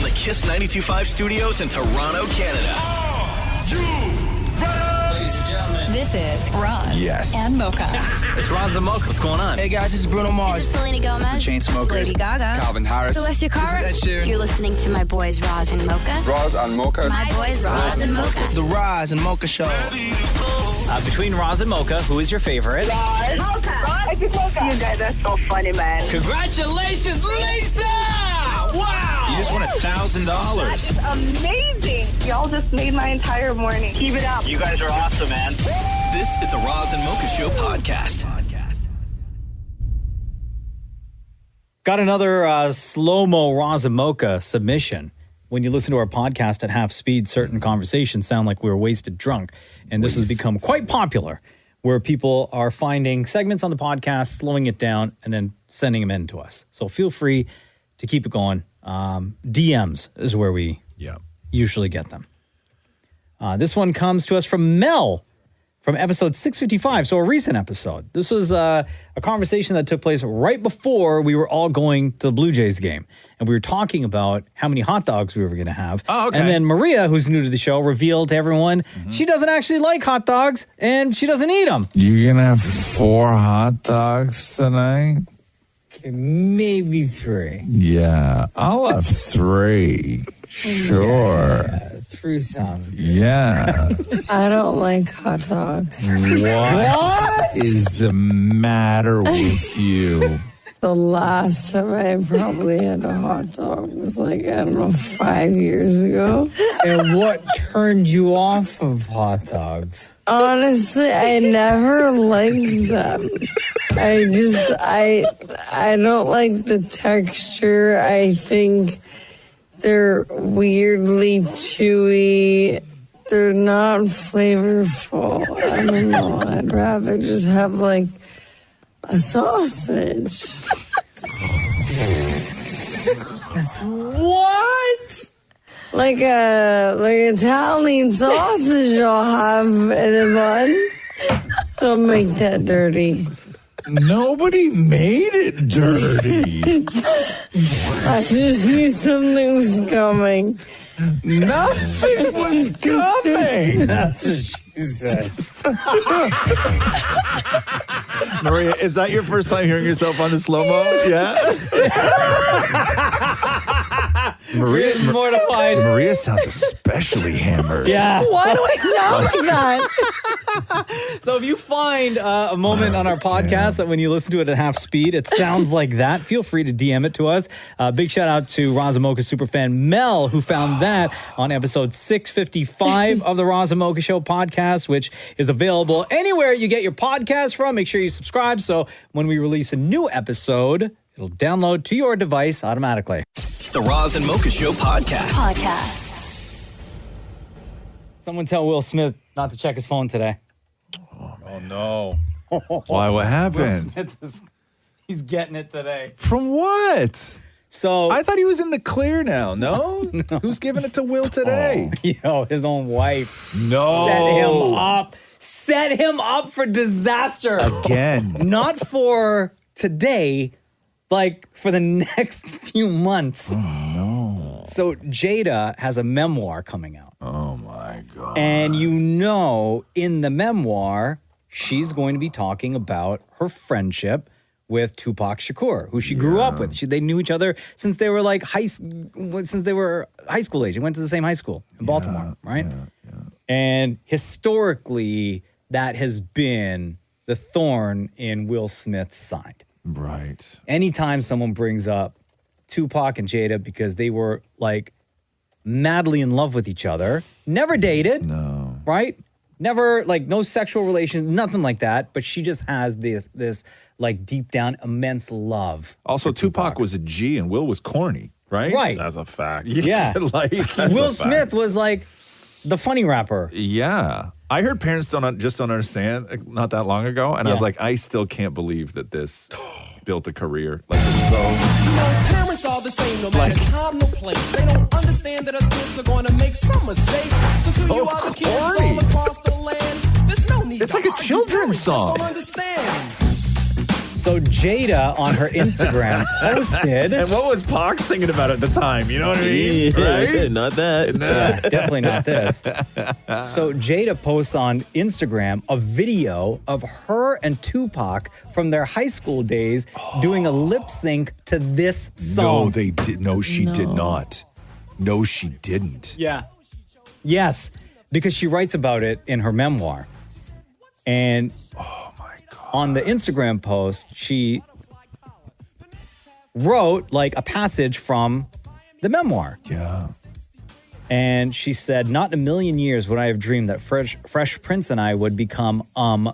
the Kiss 92.5 studios in Toronto, Canada. Are you ready? Ladies and gentlemen, this is Roz and Mocha. It's Roz and Mocha. What's going on? Hey guys, this is Bruno Mars. This is Selena Gomez. The Chainsmokers. Lady Gaga. Calvin Harris. Celestia Cara. This is Ed Sheeran. You're listening to my boys Roz and Mocha. Roz and Mocha. My boys Roz and Mocha. The Roz and Mocha Show. Between Roz and Mocha, who is your favorite? Roz. Mocha. Roz. Mocha. You guys are so funny, man. Congratulations, Lisa! Wow! You just won $1,000. That is amazing. Y'all just made my entire morning. Keep it up. You guys are awesome, man. This is the Roz and Mocha Show podcast. Got another slow-mo Roz and Mocha submission. When you listen to our podcast at half speed, certain conversations sound like we were wasted drunk. And this has become quite popular, where people are finding segments on the podcast, slowing it down, and then sending them in to us. So feel free to keep it going. DMs is where we usually get them. This one comes to us from Mel from episode 655, so a recent episode. This was a conversation that took place right before we were all going to the Blue Jays game. And we were talking about how many hot dogs we were going to have. Oh, okay. And then Maria, who's new to the show, revealed to everyone she doesn't actually like hot dogs and she doesn't eat them. You're going to have 4 hot dogs tonight? Maybe 3. Yeah, I'll have 3. Sure. Yeah, 3 sounds good. Yeah. I don't like hot dogs. What is the matter with you? The last time I probably had a hot dog was like, I don't know, 5 years ago. And what turned you off of hot dogs? Honestly, I never liked them. I don't like the texture. I think they're weirdly chewy. They're not flavorful. I don't know. I'd rather just have like a sausage. What? Like Italian sausage you'll have in a bun. Don't make that dirty. Nobody made it dirty. I just knew something was coming. Nothing was coming. That's what she said. Maria, is that your first time hearing yourself on the slow-mo? Yeah? Maria's mortified. Maria sounds especially hammered. Yeah. Why do I sound like that? So if you find a moment on our podcast that when you listen to it at half speed, it sounds like that, feel free to DM it to us. Big shout out to Roz and Mocha superfan Mel, who found that on episode 655 of the Roz and Mocha Show podcast, which is available anywhere you get your podcast from. Make sure you subscribe so when we release a new episode, it'll download to your device automatically. The Roz and Mocha Show podcast. Someone tell Will Smith not to check his phone today. Oh, no. Why? What happened? Will Smith he's getting it today. From what? So I thought he was in the clear now. No? Who's giving it to Will today? His own wife. No. Set him up for disaster. Again. Not for today, like for the next few months. Oh, no. So Jada has a memoir coming out. Oh, my God. And in the memoir, she's going to be talking about her friendship with Tupac Shakur, who she grew up with. They knew each other since they were high school age. They went to the same high school in Baltimore, right? Yeah. And historically, that has been the thorn in Will Smith's side. Right. Anytime someone brings up Tupac and Jada because they were madly in love with each other, never dated, No. right? Never no sexual relations, nothing like that. But she just has this deep down immense love. Also, Tupac was a G and Will was corny, right? Right. That's a fact. Yeah. Will Smith was the funny rapper. Yeah. I heard parents don't understand not that long ago, and I was like, I still can't believe that this built a career. It's so... Parents are the same, no matter time, no place. They don't understand that us kids are going to make some mistakes. So to you other kids all across the land, there's no need. It's like a children's song. Just don't understand. So Jada on her Instagram posted. And what was Pac singing about at the time? You know what I mean? Right? Not that. Yeah, definitely not this. So Jada posts on Instagram a video of her and Tupac from their high school days doing a lip sync to this song. No, they did. No, she did not. No, she didn't. Yeah. Yes, because she writes about it in her memoir. And on the Instagram post, she wrote like a passage from the memoir. Yeah. And she said, not in a million years would I have dreamed that Fresh Prince and I would become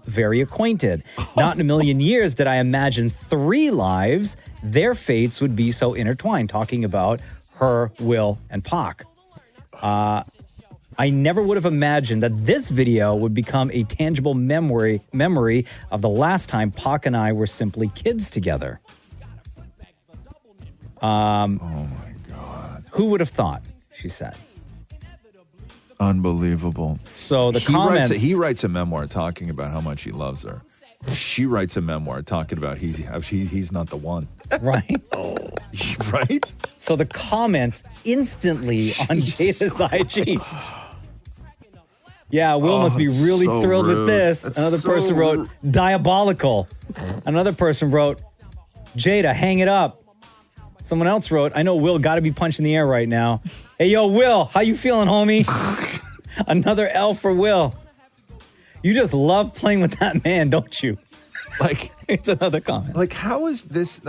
very acquainted. Not in a million years did I imagine 3 lives, their fates would be so intertwined, talking about her, Will, and Pac. I never would have imagined that this video would become a tangible memory of the last time Pac and I were simply kids together. Oh my God. Who would have thought, she said. Unbelievable. So the comments... He writes a memoir talking about how much he loves her. She writes a memoir talking about he's not the one. Right? Right? So the comments instantly on Jada's IG. Yeah, Will must be really so thrilled rude. with this. That's Another so person wrote, rude. diabolical. Another person wrote, Jada, hang it up. Someone else wrote, I know Will got to be punching the air right now. Hey, yo, Will, how you feeling, homie? Another L for Will. You just love playing with that man, don't you? Like, it's another comment. Like, how is this?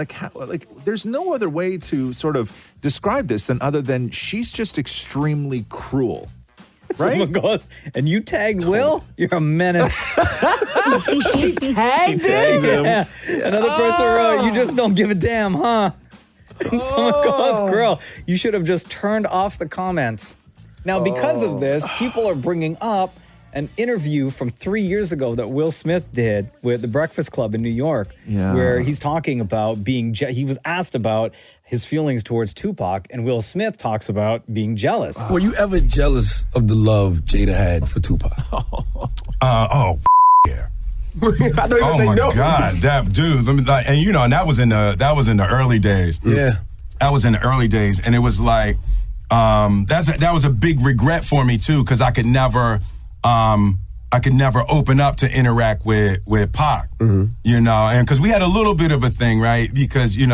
There's no other way to sort of describe this other than she's just extremely cruel. Right? Someone goes, and you tagged Will? You're a menace. She tagged him? Yeah. Another person wrote, you just don't give a damn, huh? And someone goes, girl, you should have just turned off the comments. Now, because of this, people are bringing up an interview from 3 years ago that Will Smith did with the Breakfast Club in New York, where he's talking about he was asked about his feelings towards Tupac, and Will Smith talks about being jealous. Were you ever jealous of the love Jada had for Tupac? Yeah. I thought you were Oh saying my no. God, that dude. And that was in the early days. Yeah, that was in the early days, and it was like that was a big regret for me too, because I could never open up to interact with Pac, and because we had a little bit of a thing, right? Because they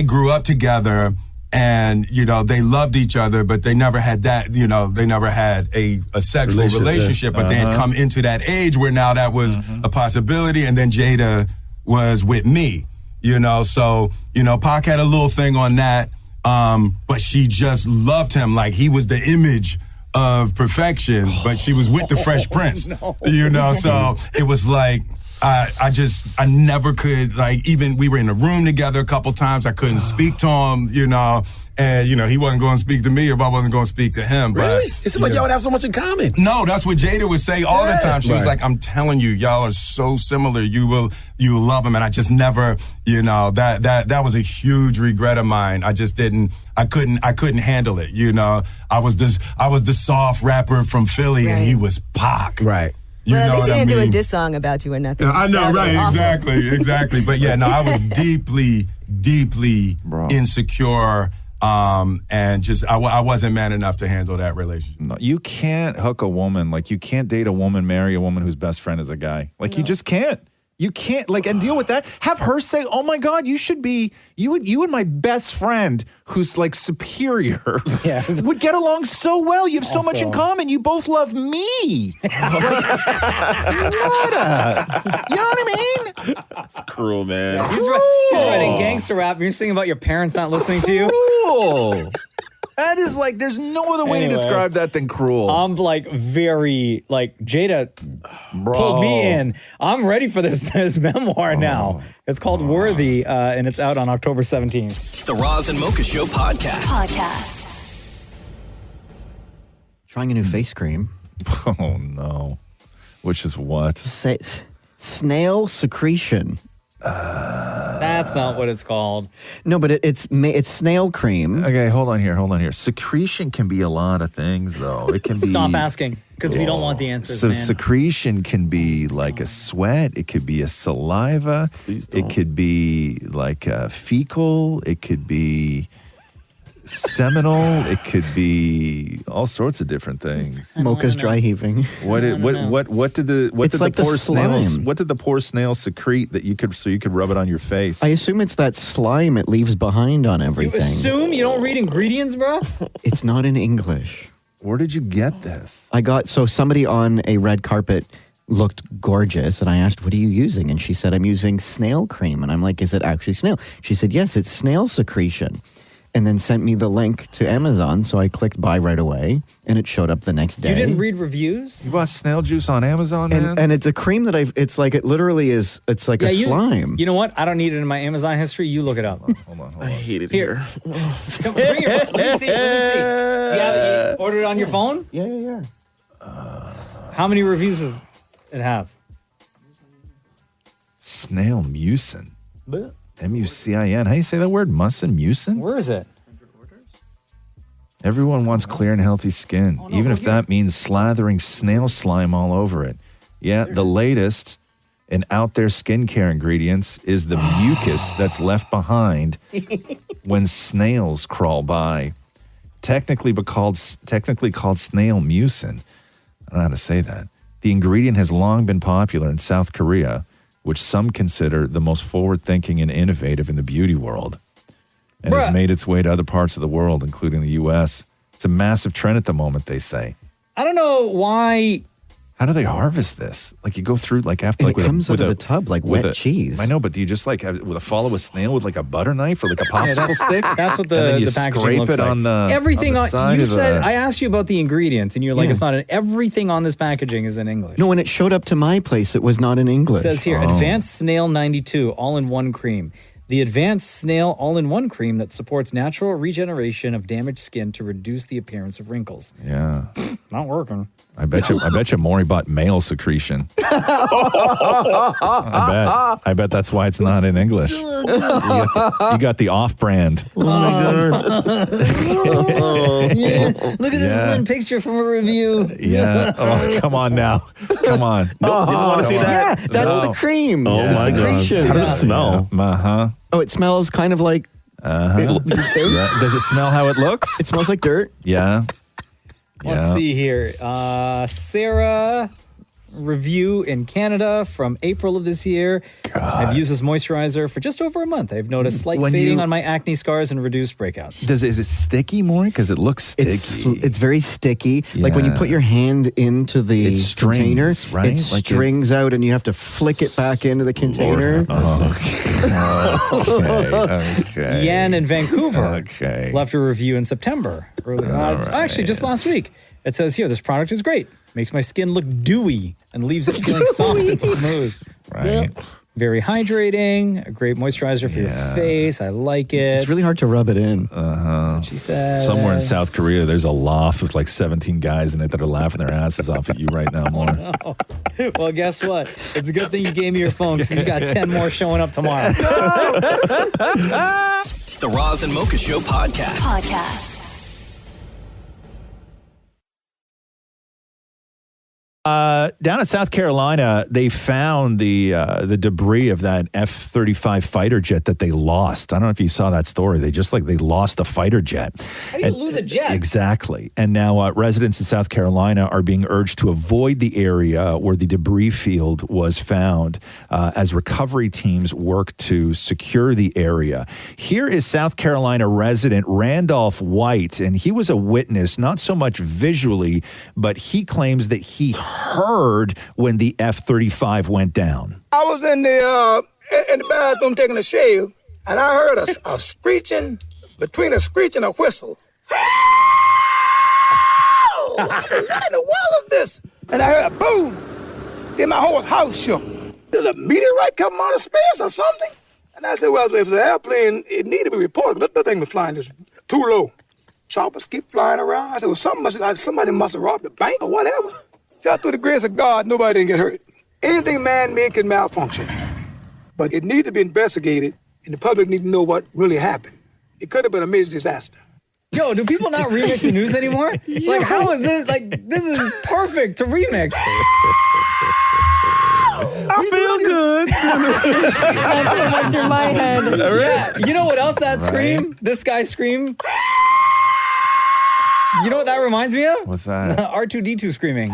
grew up together, and they loved each other, but they never had that. They never had a sexual relationship, but they had come into that age where now that was a possibility, and then Jada was with me, So Pac had a little thing on that, but she just loved him like he was the image of perfection, but she was with the Fresh Prince, So it was like, I never could, like, even we were in a room together a couple times, I couldn't speak to him, and, he wasn't going to speak to me if I wasn't going to speak to him. Really? But, It's like y'all would have so much in common. No, that's what Jada would say all the time. She was like, I'm telling you, y'all are so similar. You will love him. And I just never, that was a huge regret of mine. I just I couldn't handle it. I was the soft rapper from Philly, and he was Pac. Right. Well, at least he didn't do a diss song about you or nothing. I know, right? Exactly. But yeah, no, I was deeply insecure. And just I wasn't man enough to handle that relationship. No, you can't hook a woman. Like, you can't date a woman, marry a woman whose best friend is a guy. Like, you just can't. You can't, and deal with that. Have her say, oh my God, you should be, you and my best friend, who's like superior, would get along so well. You have so much in common. You both love me. You know what I mean? It's cruel, man. He's writing gangster rap, and you're singing about your parents not listening to you? Cruel. That is like, there's no other way to describe that than cruel. I'm very, Jada pulled me in. I'm ready for this memoir now. It's called Worthy, and it's out on October 17th. The Roz and Mocha Show podcast. Trying a new face cream. Oh, no. Which is what? Snail secretion. That's not what it's called. No, but it's snail cream. Okay, hold on here. Secretion can be a lot of things, though. It can be. Stop asking, because we don't want the answers, So man. secretion can be like a sweat. It could be a saliva. It could be like a fecal. It could be seminal. It could be all sorts of different things. Mocha's dry heaving. What did the poor snails? What did the poor snail secrete that you could rub it on your face? I assume it's that slime it leaves behind on everything. You assume you don't read ingredients, bro? It's not in English. Where did you get this? Somebody on a red carpet looked gorgeous, and I asked, what are you using? And she said, I'm using snail cream. And I'm like, is it actually snail? She said, yes, it's snail secretion. And then sent me the link to Amazon, so I clicked buy right away, and it showed up the next day. You didn't read reviews? You bought snail juice on Amazon, man? And it's a cream that it's like a slime. You know what? I don't need it in my Amazon history. You look it up. Hold on. I hate it here. Come on, bring your phone. Let me see. You ordered it on your phone? Yeah. How many reviews does it have? Snail mucin. M-U-C-I-N. How do you say that word? Mucin? Where is it? Everyone wants clear and healthy skin, even if that means slathering snail slime all over it. Yeah, the latest in out there skincare ingredients is the mucus that's left behind when snails crawl by. Technically called snail mucin. I don't know how to say that. The ingredient has long been popular in South Korea, which some consider the most forward-thinking and innovative in the beauty world, and has made its way to other parts of the world, including the U.S. It's a massive trend at the moment, they say. I don't know why. How do they harvest this? Like you go through after it comes out of the tub like wet cheese. I know, but do you just follow a snail with like a butter knife or like a popsicle stick? That's what the and then you packaging scrape looks it like. on the everything on the side you of said. the- I asked you about the ingredients, and you're like, it's not in everything on this packaging is in English. No, when it showed up to my place, it was not in English. It says here, Advanced Snail 92 All-in-One Cream. The Advanced Snail All-in-One Cream that supports natural regeneration of damaged skin to reduce the appearance of wrinkles. Yeah. Not working. I bet you Maury bought male secretion. I bet that's why it's not in English. You got the off-brand. Oh my God. Look at this one picture from a review. Yeah. Oh, come on now. Come on. Nope, didn't want to see that. Yeah, that's the cream. The secretion. How does it smell? Uh-huh. Oh, it smells kind of like... Yeah. Does it smell how it looks? It smells like dirt. Yeah. Let's see here. Sarah review in Canada from April of this year. I've used this moisturizer for just over a month. I've noticed slight fading on my acne scars and reduced breakouts. Is it sticky, Maury? Because it looks sticky. It's very sticky. Like when you put your hand into the container, right? It strings out and you have to flick it back into the container. Okay. Yan in Vancouver left a review in September. Actually, just last week. It says here, this product is great. Makes my skin look dewy and leaves it feeling soft and smooth. Right. Very hydrating. A great moisturizer for your face. I like it. It's really hard to rub it in. That's what she said. Somewhere in South Korea, there's a loft with like 17 guys in it that are laughing their asses off at you right now, Maury. No. Well, guess what? It's a good thing you gave me your phone because you got 10 more showing up tomorrow. The Roz and Mocha Show podcast. Down in South Carolina, they found the debris of that F-35 fighter jet that they lost. I don't know if you saw that story. They lost a fighter jet. How do you lose a jet? Exactly. And now residents in South Carolina are being urged to avoid the area where the debris field was found as recovery teams work to secure the area. Here is South Carolina resident Randolph White, and he was a witness, not so much visually, but he claims that he heard when the F-35 went down. I was in the bathroom taking a shave, and I heard a screeching, between a screech and a whistle. I said, what in the world is this? And I heard a boom. Then my whole house shook. Did a meteorite come out of space or something? And I said, well, if the airplane, it needed to be reported. That thing was flying just too low. Choppers keep flying around. I said, well, somebody must have robbed the bank or whatever. Just through the grace of God, nobody didn't get hurt. Anything man-made can malfunction. But it needs to be investigated, and the public need to know what really happened. It could have been a major disaster. Yo, do people not remix the news anymore? Like, how is this? Like, this is perfect to remix. I feel good. That's what went through my head. Yeah. You know what else that scream? This guy scream. You know what that reminds me of? What's that? R2D2 screaming.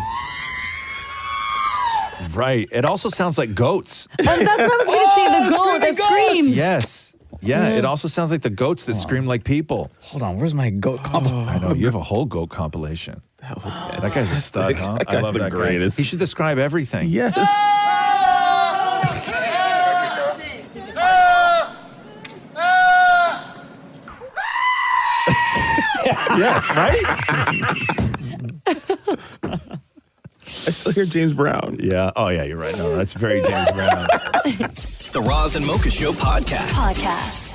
Right. It also sounds like goats. That's what I was going to say. The goat that screams. Yes. Yeah, it also sounds like the goats that scream like people. Hold on, where's my goat compilation? I know, you have a whole goat compilation. That was that guy's a stud, huh? That guy's I love the that greatest. Guy. He should describe everything. Yes. Yes, right? I still hear James Brown. Yeah. Oh, yeah, you're right. No, that's very James Brown. The Roz and Mocha Show podcast.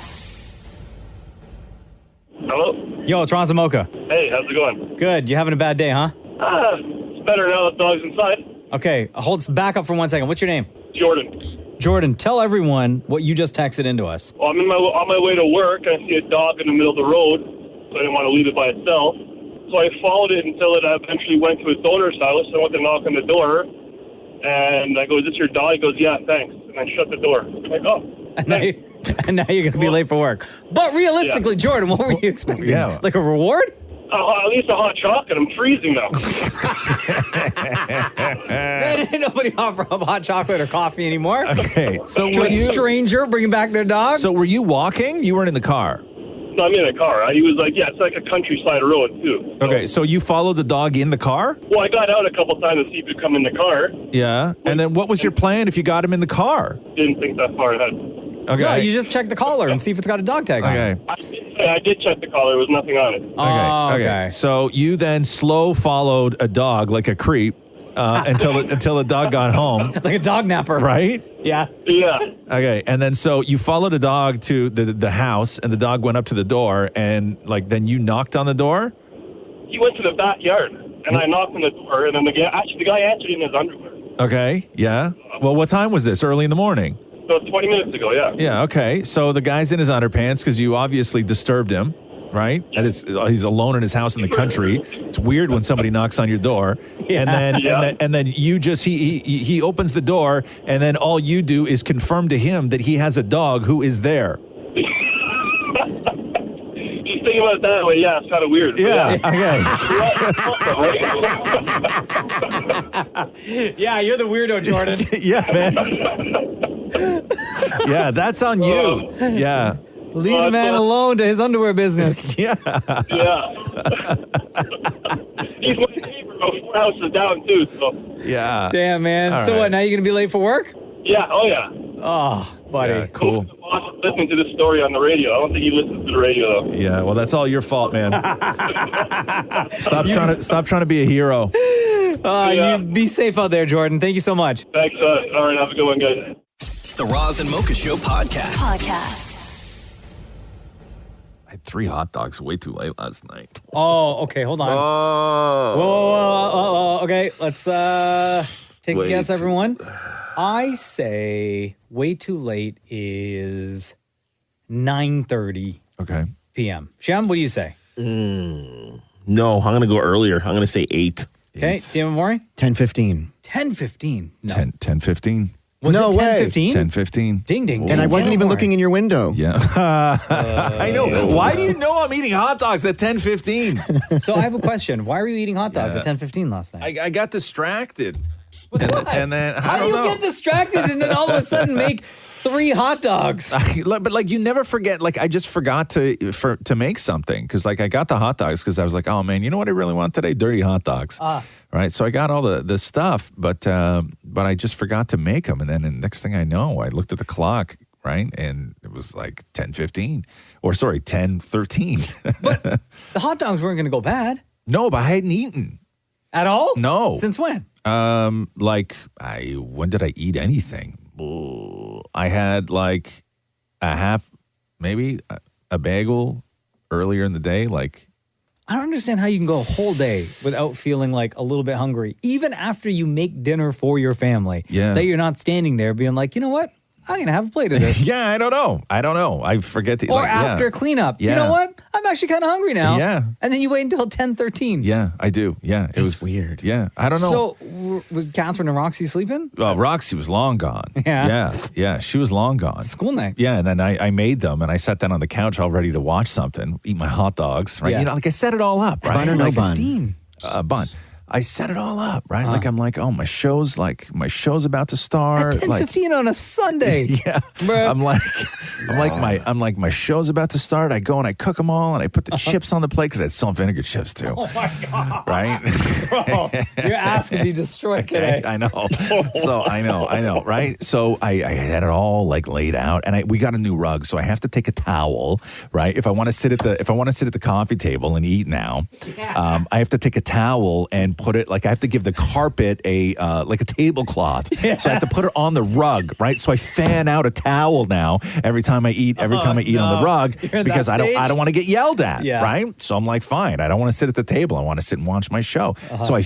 Hello? Yo, it's Roz Mocha. Hey, how's it going? Good. You having a bad day, huh? It's better now that the dog's inside. Okay, back up for 1 second. What's your name? Jordan. Jordan, tell everyone what you just texted into us. Well, I'm on my way to work, and I see a dog in the middle of the road, so I didn't want to leave it by itself. So I followed it until it eventually went to its owner's house. I went to knock on the door, and I go, "Is this your dog?" He goes, "Yeah, thanks." And I shut the door. I'm like, "Oh." And now you're going to be late for work. But realistically, Jordan, what were you expecting? Yeah. Like a reward? At least a hot chocolate. I'm freezing now. Man, ain't nobody offer up hot chocolate or coffee anymore. Okay, so to a stranger bringing back their dog? So were you walking? You weren't in the car? No, I'm in a car. He was like, yeah, it's like a countryside road, too. Okay, so you followed the dog in the car? Well, I got out a couple times to see if he'd come in the car. Yeah, and then what was your plan if you got him in the car? Didn't think that far ahead. Okay. No, you just check the collar and see if it's got a dog tag on it. I did check the collar. There was nothing on it. Okay. So you then slow followed a dog like a creep until the dog got home. Like a dog napper. Right? Yeah. Yeah. Okay. And then so you followed a dog to the house, and the dog went up to the door, and then you knocked on the door? He went to the backyard, and I knocked on the door, and then the guy answered in his underwear. Okay. Yeah. Well, what time was this? Early in the morning? So 20 minutes ago, yeah. Yeah, okay. So the guy's in his underpants because you obviously disturbed him, right? And he's alone in his house in the country. It's weird when somebody knocks on your door. Yeah. And then you just he opens the door, and then all you do is confirm to him that he has a dog who is there. Just think about it that way, yeah, it's kind of weird. Yeah, okay. Yeah, you're the weirdo, Jordan. Yeah, man. Yeah, that's on you. Yeah. Leave a man alone to his underwear business. Yeah. Yeah. He's my neighbor about 4 houses down, too, so. Yeah. Damn, man. All so right. what, now you're going to be late for work? Yeah, oh, yeah. Oh, buddy. Yeah, cool. The boss is listening to this story on the radio. I don't think he listens to the radio, though. Yeah, well, that's all your fault, man. Stop trying to be a hero. You be safe out there, Jordan. Thank you so much. Thanks. All right, have a good one, guys. The Roz and Mocha Show podcast. I had 3 hot dogs way too late last night. Oh, okay. Hold on. Whoa. Okay, let's take a guess, everyone. I say way too late is 9:30 p.m. Shem, what do you say? No, I'm going to go earlier. I'm going to say 8. Okay, Damon Maury? 10:15. 10:15. No. 10:15. Was No it way. 10:15? 10:15. Ding, ding, ding. And I wasn't even Damn, looking in your window. Yeah. I know. Why do you know I'm eating hot dogs at 10:15? So I have a question. Why were you eating hot dogs at 10:15 last night? I got distracted. And then How I do don't you know. get distracted and then all of a sudden make 3 hot dogs? But you never forget. I just forgot to make something because I got the hot dogs because I was like, oh man, you know what I really want today? Dirty hot dogs. Right. So I got all the stuff, but I just forgot to make them. And then the next thing I know, I looked at the clock, right, and it was like 10:15, or sorry, 10:13. But the hot dogs weren't going to go bad. No, but I hadn't eaten at all. No. Since when? When did I eat anything? I had like maybe a bagel earlier in the day. I don't understand how you can go a whole day without feeling like a little bit hungry, even after you make dinner for your family. Yeah. That you're not standing there being like, you know what? I'm going to have a plate of this. Yeah, I don't know. I forget to. Or after cleanup. Yeah. You know what? I'm actually kind of hungry now. Yeah. And then you wait until 10:13. Yeah, I do. Yeah, it was weird. Yeah, I don't know. So was Catherine and Roxy sleeping? Roxy was long gone. Yeah, she was long gone. School night. Yeah, and then I made them, and I sat down on the couch all ready to watch something, eat my hot dogs, right? Yeah. You know, like I set it all up, right? Bun or no bun? Bun. I set it all up, right? Like I'm like, oh, my show's about to start. At 10:15 on a Sunday. Yeah, I'm like my show's about to start. I go and I cook them all, and I put the chips on the plate because I had salt and vinegar chips too. Oh my God. Right? Bro, your ass could be destroyed today. I know. So I know, right? So I had it all like laid out, and we got a new rug, so I have to take a towel, right? If I want to sit at the coffee table and eat now, I have to take a towel and put it like I have to give the carpet a tablecloth. Yeah. So I have to put it on the rug, right? So I fan out a towel now every time I eat on the rug because I don't want to get yelled at, right? So I'm like, fine, I don't want to sit at the table. I want to sit and watch my show. So I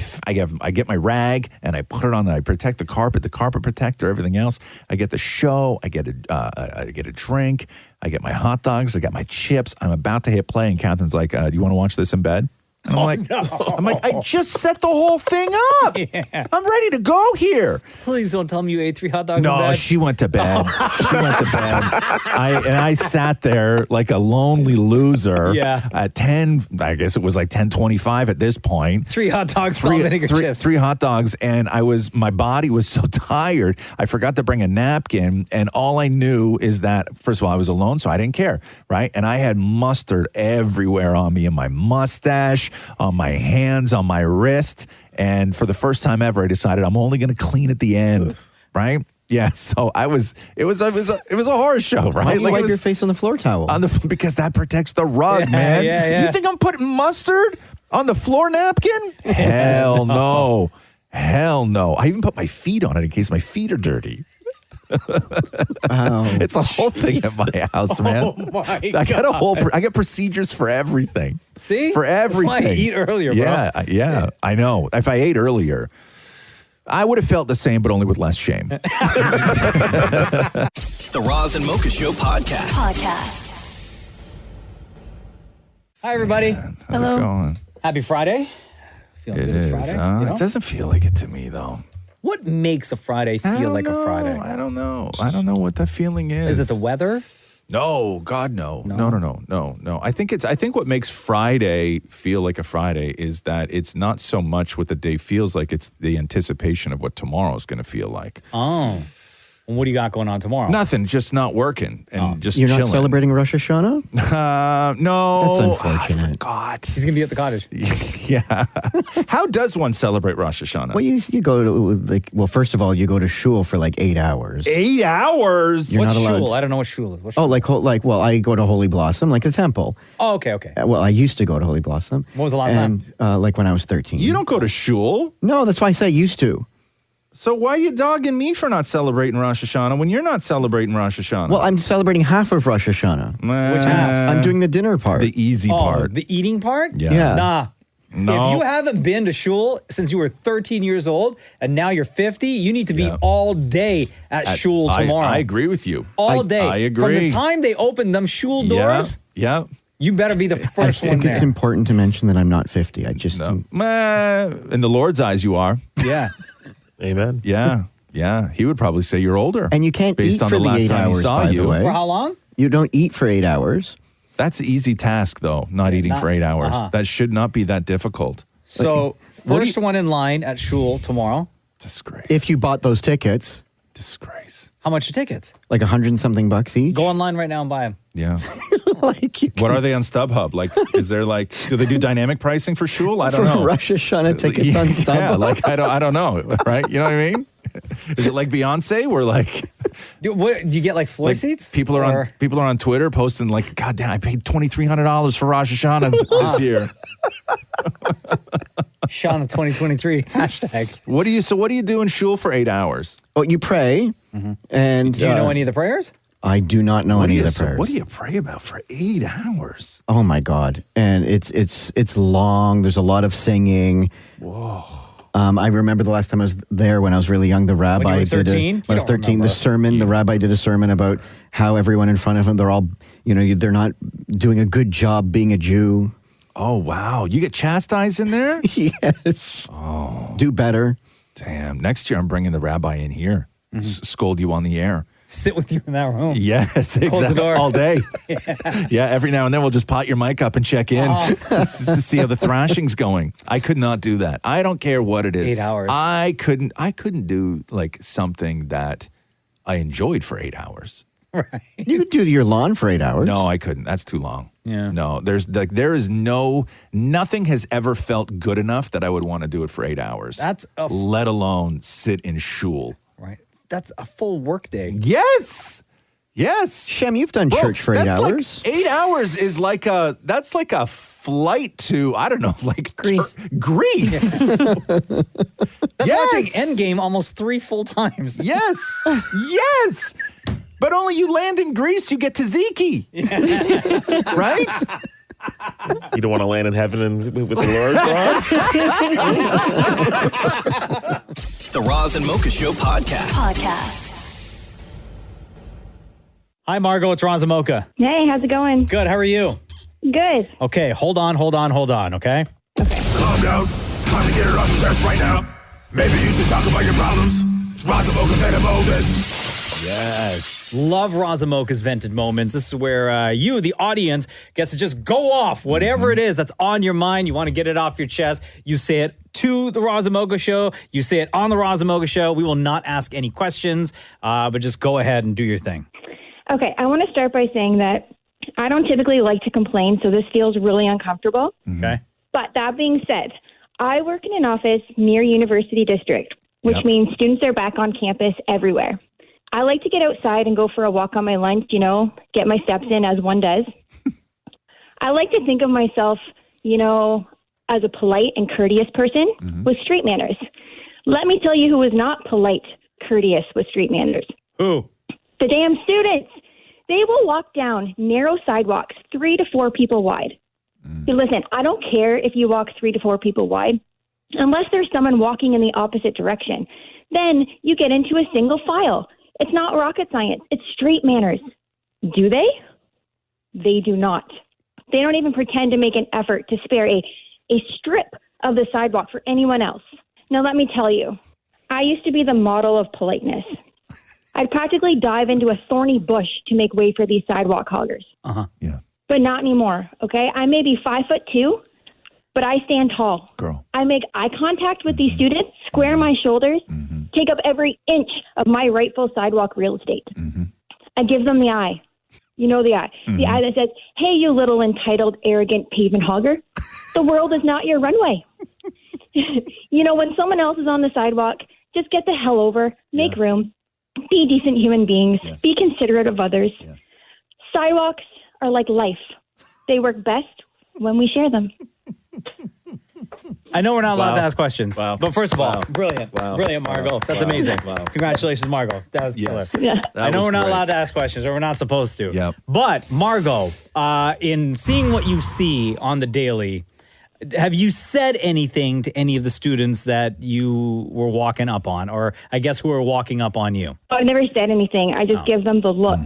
get my rag and I put it on. I protect the carpet protector, everything else. I get the show. I get a drink. I get my hot dogs. I got my chips. I'm about to hit play, and Catherine's like, "Do you want to watch this in bed?" And I'm like, I just set the whole thing up. Yeah. I'm ready to go here. Please don't tell me you ate 3 hot dogs in No, bed. she went to bed. I sat there like a lonely loser. Yeah. At 10, I guess it was like 10:25 at this point. 3 hot dogs, salt and vinegar chips. 3 hot dogs, and my body was so tired. I forgot to bring a napkin, and all I knew is that, first of all, I was alone, so I didn't care, right? And I had mustard everywhere on me, in my mustache, on my hands, on my wrist. And for the first time ever, I decided I'm only going to clean at the end, right? Yeah, so it was a horror show, right? Why do you wipe your face on the floor towel? Because that protects the rug, man. Yeah. You think I'm putting mustard on the floor napkin? Hell no. Hell no. I even put my feet on it in case my feet are dirty. It's a whole thing at my house, man. Oh my I got procedures for everything. See? For everything. That's why I eat earlier, bro. Yeah, I know. If I ate earlier, I would have felt the same, but only with less shame. The Roz and Mocha Show podcast. Hi, everybody. How's it going? Happy Friday. Feeling good it's Friday. You know? It doesn't feel like it to me, though. What makes a Friday feel like a Friday? I don't know. I don't know what that feeling is. Is it the weather? No, God, no. No. I think what makes Friday feel like a Friday is that it's not so much what the day feels like, it's the anticipation of what tomorrow's going to feel like. Oh. And what do you got going on tomorrow? Nothing, just not working and just You're chilling. not celebrating Rosh Hashanah? No. That's unfortunate. God. He's going to be at the cottage. Yeah. How does one celebrate Rosh Hashanah? Well, you go to, first of all, you go to shul for like 8 hours. 8 hours? You're What's not allowed shul? I don't know what shul is. I go to Holy Blossom, like a temple. Oh, okay. Well, I used to go to Holy Blossom. When was the last time? Like when I was 13. You don't go to shul? No, that's why I say used to. So why are you dogging me for not celebrating Rosh Hashanah when you're not celebrating Rosh Hashanah? Well, I'm celebrating half of Rosh Hashanah. Which half? I'm doing the dinner part. The easy part. The eating part? Yeah. Nah. No. If you haven't been to shul since you were 13 years old and now you're 50, you need to be all day at shul tomorrow. I agree with you. All day. I agree. From the time they open them shul doors, you better be the first one there. I think it's important to mention that I'm not 50. I just... In the Lord's eyes, you are. Yeah. Amen. Yeah. He would probably say you're older. And you can't based eat on for the the last 8 time he hours, saw by you. the way. For how long? You don't eat for 8 hours. That's an easy task, though, not eating for 8 hours. That should not be that difficult. So, first one in line at shul tomorrow. Disgrace. If you bought those tickets. Disgrace. How much are tickets? Like $100-something each. Go online right now and buy them. Yeah. What are they on StubHub? Like, is there do they do dynamic pricing for shul? I don't know. For Rosh Hashanah tickets on StubHub. Yeah, I don't know, right? You know what I mean? Is it like Beyonce? Where do you get like floor seats? People are on Twitter posting like, God damn, I paid $2,300 for Rosh Hashanah this year. Shana 2023 hashtag. What do you do in shul for 8 hours? Oh, you pray, and do you know any of the prayers? I do not know any of the prayers. What do you pray about for 8 hours? Oh my God! And it's long. There's a lot of singing. Whoa. I remember the last time I was there when I was really young. The rabbi When you were did 13? when I was 13. The sermon. The rabbi did a sermon about how everyone in front of him, they're all, they're not doing a good job being a Jew. Oh wow, you get chastised in there? Yes. Oh, do better. Damn. Next year, I'm bringing the rabbi in here. Scold you on the air. Sit with you in that room. Yes, exactly. Close the door. All day. Yeah, every now and then we'll just pot your mic up and check in to see how the thrashing's going. I could not do that. I don't care what it is. 8 hours. I couldn't do like something that I enjoyed for 8 hours. Right. You could do your lawn for 8 hours. No, I couldn't. That's too long. Yeah. No, nothing has ever felt good enough that I would want to do it for 8 hours. Let alone sit in shul. Right. That's a full work day. Yes. Yes. Shem, you've done church for 8 hours. 8 hours is like a flight to, I don't know, like Greece. Greece. That's watching Endgame almost 3 full times. Yes. Yes. But only you land in Greece, you get tzatziki. Right? You don't want to land in heaven with the Lord, Roz? The Roz and Mocha Show podcast. Hi, Margot. It's Roz Mocha. Hey, how's it going? Good. How are you? Good. Okay. Hold on. Okay? Calm down. Time to get it off your chest right now. Maybe you should talk about your problems. It's Roz and Mocha Vented Moments. Yes. Love Roz and Mocha's Vented Moments. This is where you, the audience, gets to just go off. Whatever it is that's on your mind, you want to get it off your chest. You say it to the Roz and Mocha Show. You say it on the Roz and Mocha Show. We will not ask any questions, but just go ahead and do your thing. Okay, I want to start by saying that I don't typically like to complain, so this feels really uncomfortable. Okay. But that being said, I work in an office near University District, which means students are back on campus everywhere. I like to get outside and go for a walk on my lunch, get my steps in as one does. I like to think of myself, as a polite and courteous person with street manners. Let me tell you who is not polite, courteous with street manners. Who? The damn students. They will walk down narrow sidewalks 3 to 4 people wide. Hey, listen, I don't care if you walk 3 to 4 people wide, unless there's someone walking in the opposite direction. Then you get into a single file. It's not rocket science. It's street manners. Do they? They do not. They don't even pretend to make an effort to spare a strip of the sidewalk for anyone else. Now, let me tell you, I used to be the model of politeness. I'd practically dive into a thorny bush to make way for these sidewalk hoggers. Yeah. But not anymore, okay? I may be 5'2", but I stand tall. Girl. I make eye contact with these students, square my shoulders, take up every inch of my rightful sidewalk real estate. I give them the eye. You know the eye. The eye that says, hey, you little entitled, arrogant pavement hogger. The world is not your runway. When someone else is on the sidewalk, just get the hell over, make room, be decent human beings, be considerate of others. Sidewalks are like life. They work best when we share them. I know we're not allowed to ask questions, but first of all, brilliant, Margot. That's amazing. Congratulations, Margot. That was killer. I know we're not allowed to ask questions, or we're not supposed to. Yep. But Margot, in seeing what you see on the daily, have you said anything to any of the students that you were walking up on, or I guess who are walking up on you? I've never said anything. I just give them the look.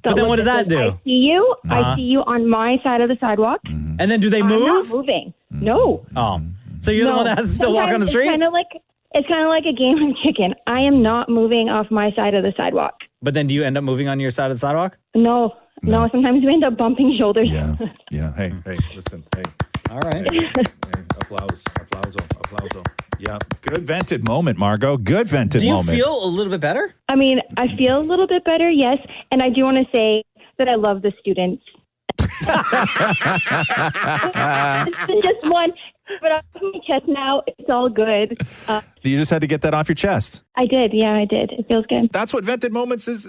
But then what does that do? I see you. I see you on my side of the sidewalk. And then do they move? I'm not moving. No. Oh. So you're the one that has to still walk on the street? It's kind of like a game of chicken. I am not moving off my side of the sidewalk. But then do you end up moving on your side of the sidewalk? No. Sometimes we end up bumping shoulders. Yeah. Hey, listen. Hey. All right. Hey, applauso. Yeah. Good vented moment, Margot. Good vented moment. Do you feel a little bit better? I mean, I feel a little bit better, yes. And I do want to say that I love the students. It's just one, but off my chest now, it's all good. You just had to get that off your chest. I did. Yeah, I did. It feels good. That's what Vented Moments is.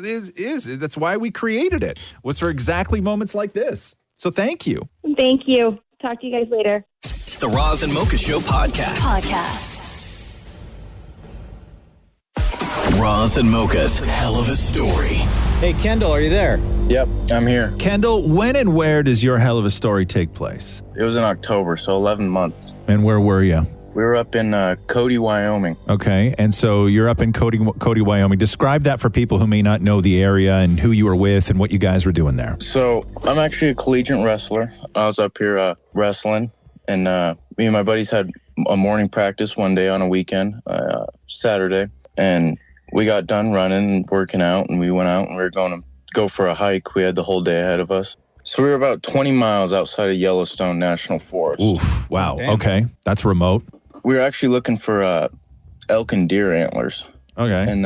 That's why we created it. Was for exactly moments like this. So thank you. Thank you. Talk to you guys later. The Roz and Mocha Show podcast. Roz and Mocha's Helluva Story. Hey, Kendall, are you there? Yep, I'm here. Kendall, when and where does your Helluva Story take place? It was in October, so 11 months. And where were you? We were up in Cody, Wyoming. Okay, and so you're up in Cody, Wyoming. Describe that for people who may not know the area and who you were with and what you guys were doing there. So I'm actually a collegiate wrestler. I was up here wrestling, and me and my buddies had a morning practice one day on a weekend, Saturday, and we got done running and working out, and we went out and we were going to go for a hike. We had the whole day ahead of us. So we were about 20 miles outside of Yellowstone National Forest. Oof, wow. Oh, okay, that's remote. We were actually looking for elk and deer antlers. Okay. And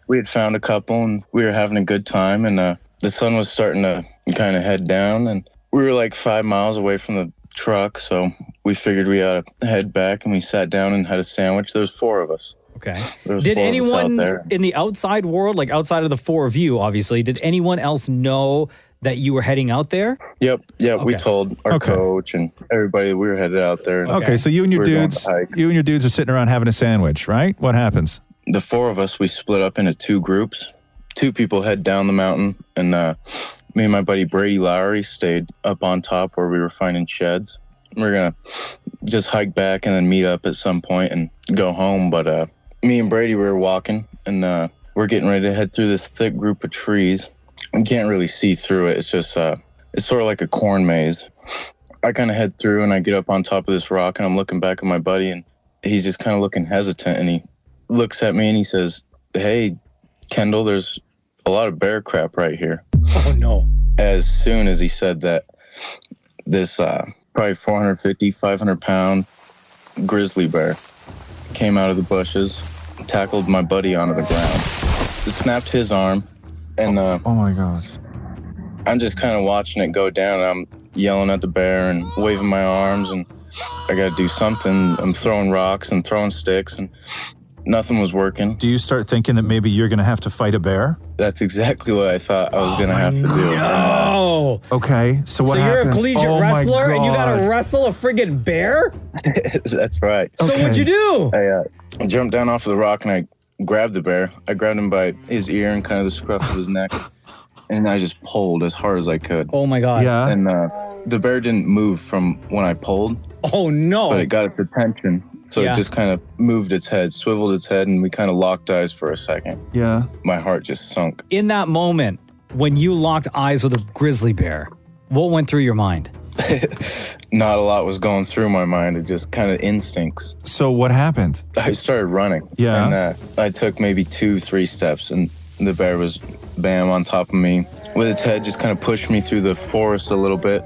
we had found a couple, and we were having a good time, and the sun was starting to kind of head down, and we were like 5 miles away from the truck, so we figured we ought to head back, and we sat down and had a sandwich. There was 4 of us. Okay. Did anyone in the outside world, like outside of the 4 of you, obviously, did anyone else know that you were heading out there? Yep. We told our coach and everybody we were headed out there. Okay, so you and your dudes are sitting around having a sandwich, right? What happens? The 4 of us, we split up into 2 groups. 2 people head down the mountain, and me and my buddy Brady Lowry stayed up on top where we were finding sheds. We're gonna just hike back and then meet up at some point and go home. But me and Brady were walking, and we're getting ready to head through this thick group of trees. You can't really see through it. It's just, it's sort of like a corn maze. I kind of head through, and I get up on top of this rock, and I'm looking back at my buddy, and he's just kind of looking hesitant, and he looks at me, and he says, "Hey, Kendall, there's a lot of bear crap right here." Oh, no. As soon as he said that, this probably 450, 500-pound grizzly bear came out of the bushes, tackled my buddy onto the ground. It snapped his arm. And oh my God. I'm just kind of watching it go down. I'm yelling at the bear and waving my arms, and I got to do something. I'm throwing rocks and throwing sticks, and nothing was working. Do you start thinking that maybe you're going to have to fight a bear? That's exactly what I thought I was going to have to do. No. Okay, so what you're happens? a collegiate wrestler and you got to wrestle a friggin' bear? That's right. So what'd you do? I jumped down off of the rock, and I grabbed the bear. I grabbed him by his ear and kind of the scruff of his neck, and I just pulled as hard as I could. Oh my God. Yeah. And the bear didn't move from when I pulled. Oh no. But it got its attention. So it just kind of moved its head, swiveled its head, and we kind of locked eyes for a second. Yeah. My heart just sunk. In that moment, when you locked eyes with a grizzly bear, what went through your mind? Not a lot was going through my mind. It just kind of instincts. So what happened? I started running. Yeah. And I took maybe 2-3 steps, and the bear was bam on top of me. With its head, just kind of pushed me through the forest a little bit,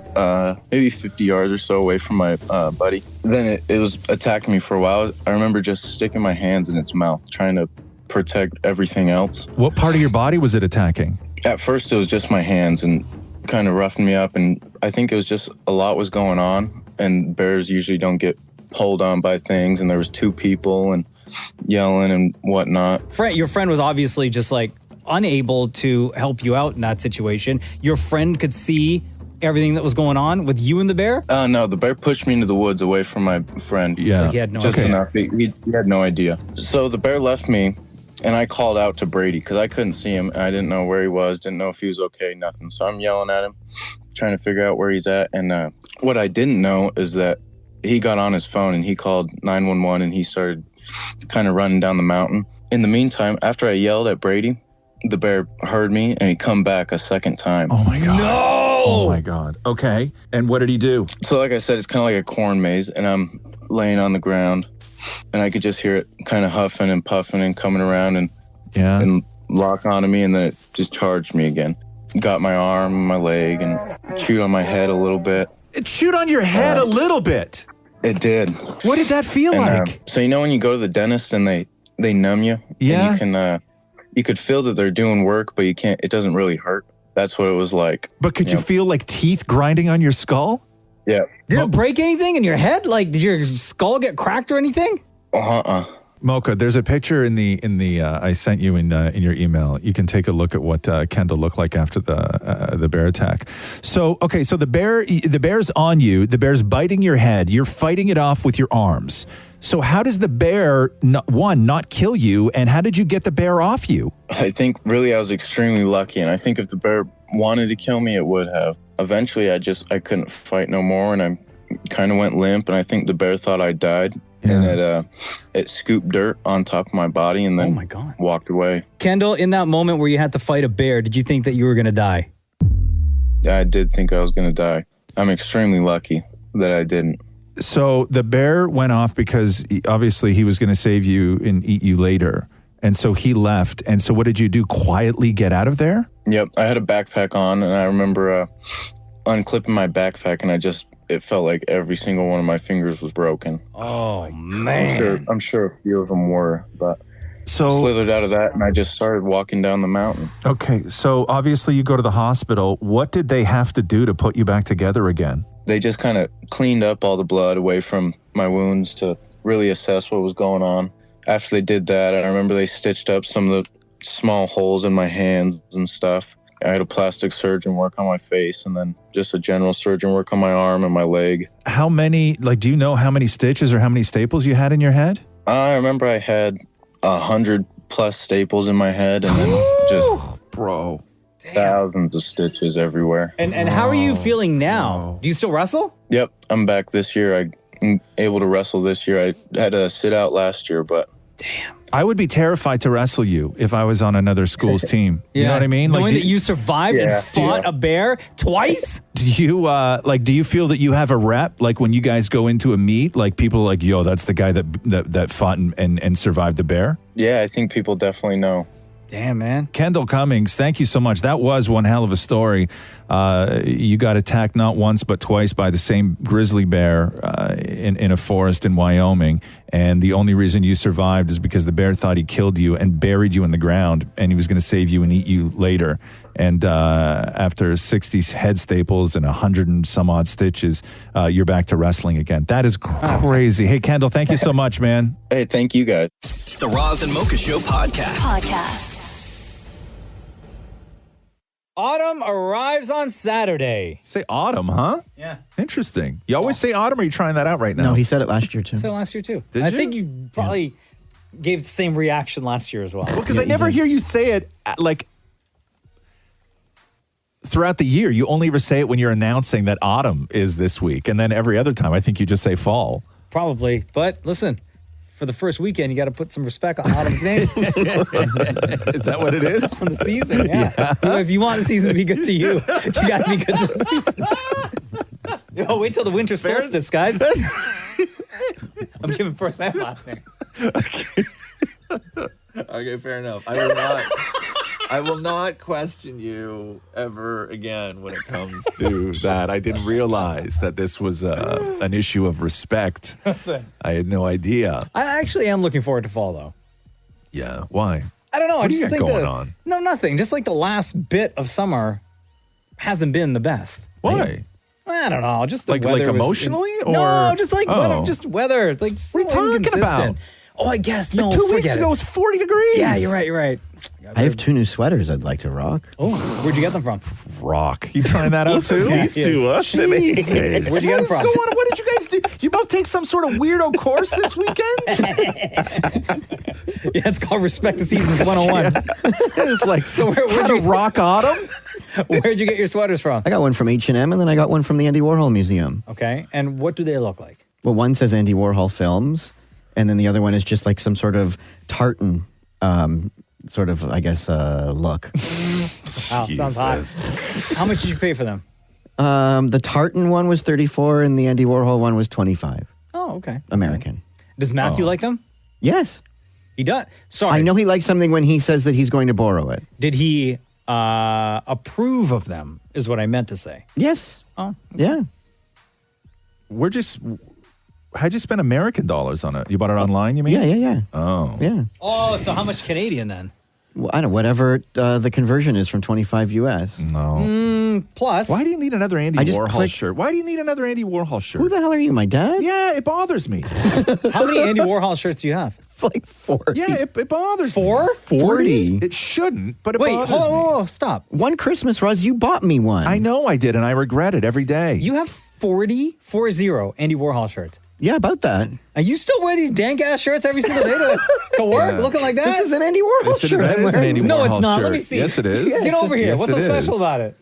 maybe 50 yards or so away from my buddy. Then it was attacking me for a while. I remember just sticking my hands in its mouth, trying to protect everything else. What part of your body was it attacking? At first, it was just my hands and kind of roughed me up. And I think it was just a lot was going on. And bears usually don't get pulled on by things. And there was 2 people and yelling and whatnot. Your friend was obviously just like unable to help you out in that situation. Your friend could see everything that was going on with you and the bear? No, the bear pushed me into the woods away from my friend. Yeah. So he had no Just idea. enough. He had no idea. So the bear left me, and I called out to Brady because I couldn't see him. I didn't know where he was, didn't know if he was okay, nothing. So I'm yelling at him, trying to figure out where he's at. And what I didn't know is that he got on his phone and he called 911, and he started kind of running down the mountain. In the meantime, after I yelled at Brady, the bear heard me and he come back a second time. Oh my God. No! Oh my God. Okay. And what did he do? So like I said, it's kind of like a corn maze, and I'm laying on the ground, and I could just hear it kind of huffing and puffing and coming around and lock onto me, and then it just charged me again. Got my arm, my leg, and chewed on my head a little bit. It chewed on your head a little bit? It did. What did that feel like? So you know when you go to the dentist and they numb you? Yeah. And you could feel that they're doing work, but you can't. It doesn't really hurt. That's what it was like. But could you feel like teeth grinding on your skull? Yeah. Did it break anything in your head? Like, did your skull get cracked or anything? Mocha, there's a picture in the I sent you in your email. You can take a look at what Kendall looked like after the bear attack. So okay, so the bear's on you. The bear's biting your head. You're fighting it off with your arms. So how does the bear not kill you, and how did you get the bear off you? I think really I was extremely lucky, and I think if the bear wanted to kill me, it would have. Eventually, I couldn't fight no more, and I kind of went limp, and I think the bear thought I died. and it scooped dirt on top of my body and then walked away. Kendall, in that moment where you had to fight a bear, did you think that you were going to die? I did think I was going to die. I'm extremely lucky that I didn't. So the bear went off because obviously he was going to save you and eat you later. And so he left. And so what did you do? Quietly get out of there? Yep. I had a backpack on, and I remember unclipping my backpack, and it felt like every single one of my fingers was broken. Oh, man. I'm sure a few of them were, but so slithered out of that, and I just started walking down the mountain. Okay. So obviously you go to the hospital. What did they have to do to put you back together again? They just kind of cleaned up all the blood away from my wounds to really assess what was going on. After they did that, I remember they stitched up some of the small holes in my hands and stuff. I had a plastic surgeon work on my face, and then just a general surgeon work on my arm and my leg. How many, do you know how many stitches or how many staples you had in your head? I remember I had 100+ staples in my head, and then just bro, thousands of stitches everywhere. And how are you feeling now? Do you still wrestle? Yep, I'm back this year. I'm able to wrestle this year. I had to sit out last year, but I would be terrified to wrestle you if I was on another school's team. You know what I mean? Knowing that you survived and fought a bear twice? Do you feel that you have a rep? Like when you guys go into a meet, like people are like, yo, that's the guy that fought and survived the bear? Yeah, I think people definitely know. Damn, man. Kendall Cummings, thank you so much. That was one hell of a story. You got attacked not once but twice by the same grizzly bear in a forest in Wyoming. And the only reason you survived is because the bear thought he killed you and buried you in the ground, and he was going to save you and eat you later. And after 60 head staples and 100 and some odd stitches, you're back to wrestling again. That is crazy. Hey, Kendall, thank you so much, man. Hey, thank you guys. The Roz and Mocha Show podcast. Autumn arrives on Saturday. Say autumn, huh? Yeah. Interesting. You always say autumn, or are you trying that out right now? No, he said it last year, too. I said it last year, too. Did I you? think you probably gave the same reaction last year as well. Well, because I never hear you say it, throughout the year. You only ever say it when you're announcing that autumn is this week. And then every other time, I think you just say fall. Probably. But listen, for the first weekend, you got to put some respect on autumn's name. Is that what it is? On the season, yeah. If you want the season to be good to you, you got to be good to the season. Yo, wait till the winter solstice, guys. I'm giving first and last name. Okay, fair enough. I will not question you ever again when it comes to that. I didn't realize that this was an issue of respect. I had no idea. I actually am looking forward to fall, though. Yeah, why? I don't know. What I do you just got think going on? No, nothing. Just like the last bit of summer hasn't been the best. Why? I don't know. Just the like weather was emotionally, or no, just like weather. Just weather. It's like what are you talking inconsistent. about? Oh, I guess no. Like 2 weeks forget ago, it was 40 degrees. Yeah, you're right. You're right. I have 2 new sweaters I'd like to rock. Oh, where'd you get them from? Rock. You trying that out too? These two, huh? Where'd you get them from? What is going on? What did you guys do? You both take some sort of weirdo course this weekend? Yeah, it's called Respect the Seasons 101. It's like so. Where'd you rock autumn? Where'd you get your sweaters from? I got one from H&M, and then I got one from the Andy Warhol Museum. Okay, and what do they look like? Well, one says Andy Warhol Films, and then the other one is just like some sort of tartan, sort of, I guess, look. Wow, sounds hot. How much did you pay for them? The tartan one was $34, and the Andy Warhol one was $25. Oh, okay. American. Does Matthew like them? Yes. He does? Sorry. I know he likes something when he says that he's going to borrow it. Did he approve of them, is what I meant to say. Yes. Oh. Yeah. How'd you spend American dollars on it? You bought it online, you mean? Yeah. Oh. Yeah. Oh, so how much Canadian then? Well, I don't know, whatever the conversion is from 25 US. No. Plus. Why do you need another Andy I just Warhol clicked- shirt? Why do you need another Andy Warhol shirt? Who the hell are you, my dad? Yeah, it bothers me. How many Andy Warhol shirts do you have? Like 40. Yeah, it bothers Four? me. 40? It shouldn't, but it Wait, bothers me. hold on, stop. One Christmas, Roz, you bought me one. I know I did, and I regret it every day. You have 40 Andy Warhol shirts. Yeah, about that. And you still wear these dank ass shirts every single day to work, Yeah. looking like that? This is an Andy Warhol shirt. That I'm is an wearing. Andy No, Warhol it's not. shirt. Let me see. Yes, it is. Get over here. Yes, What's so it special is. about it?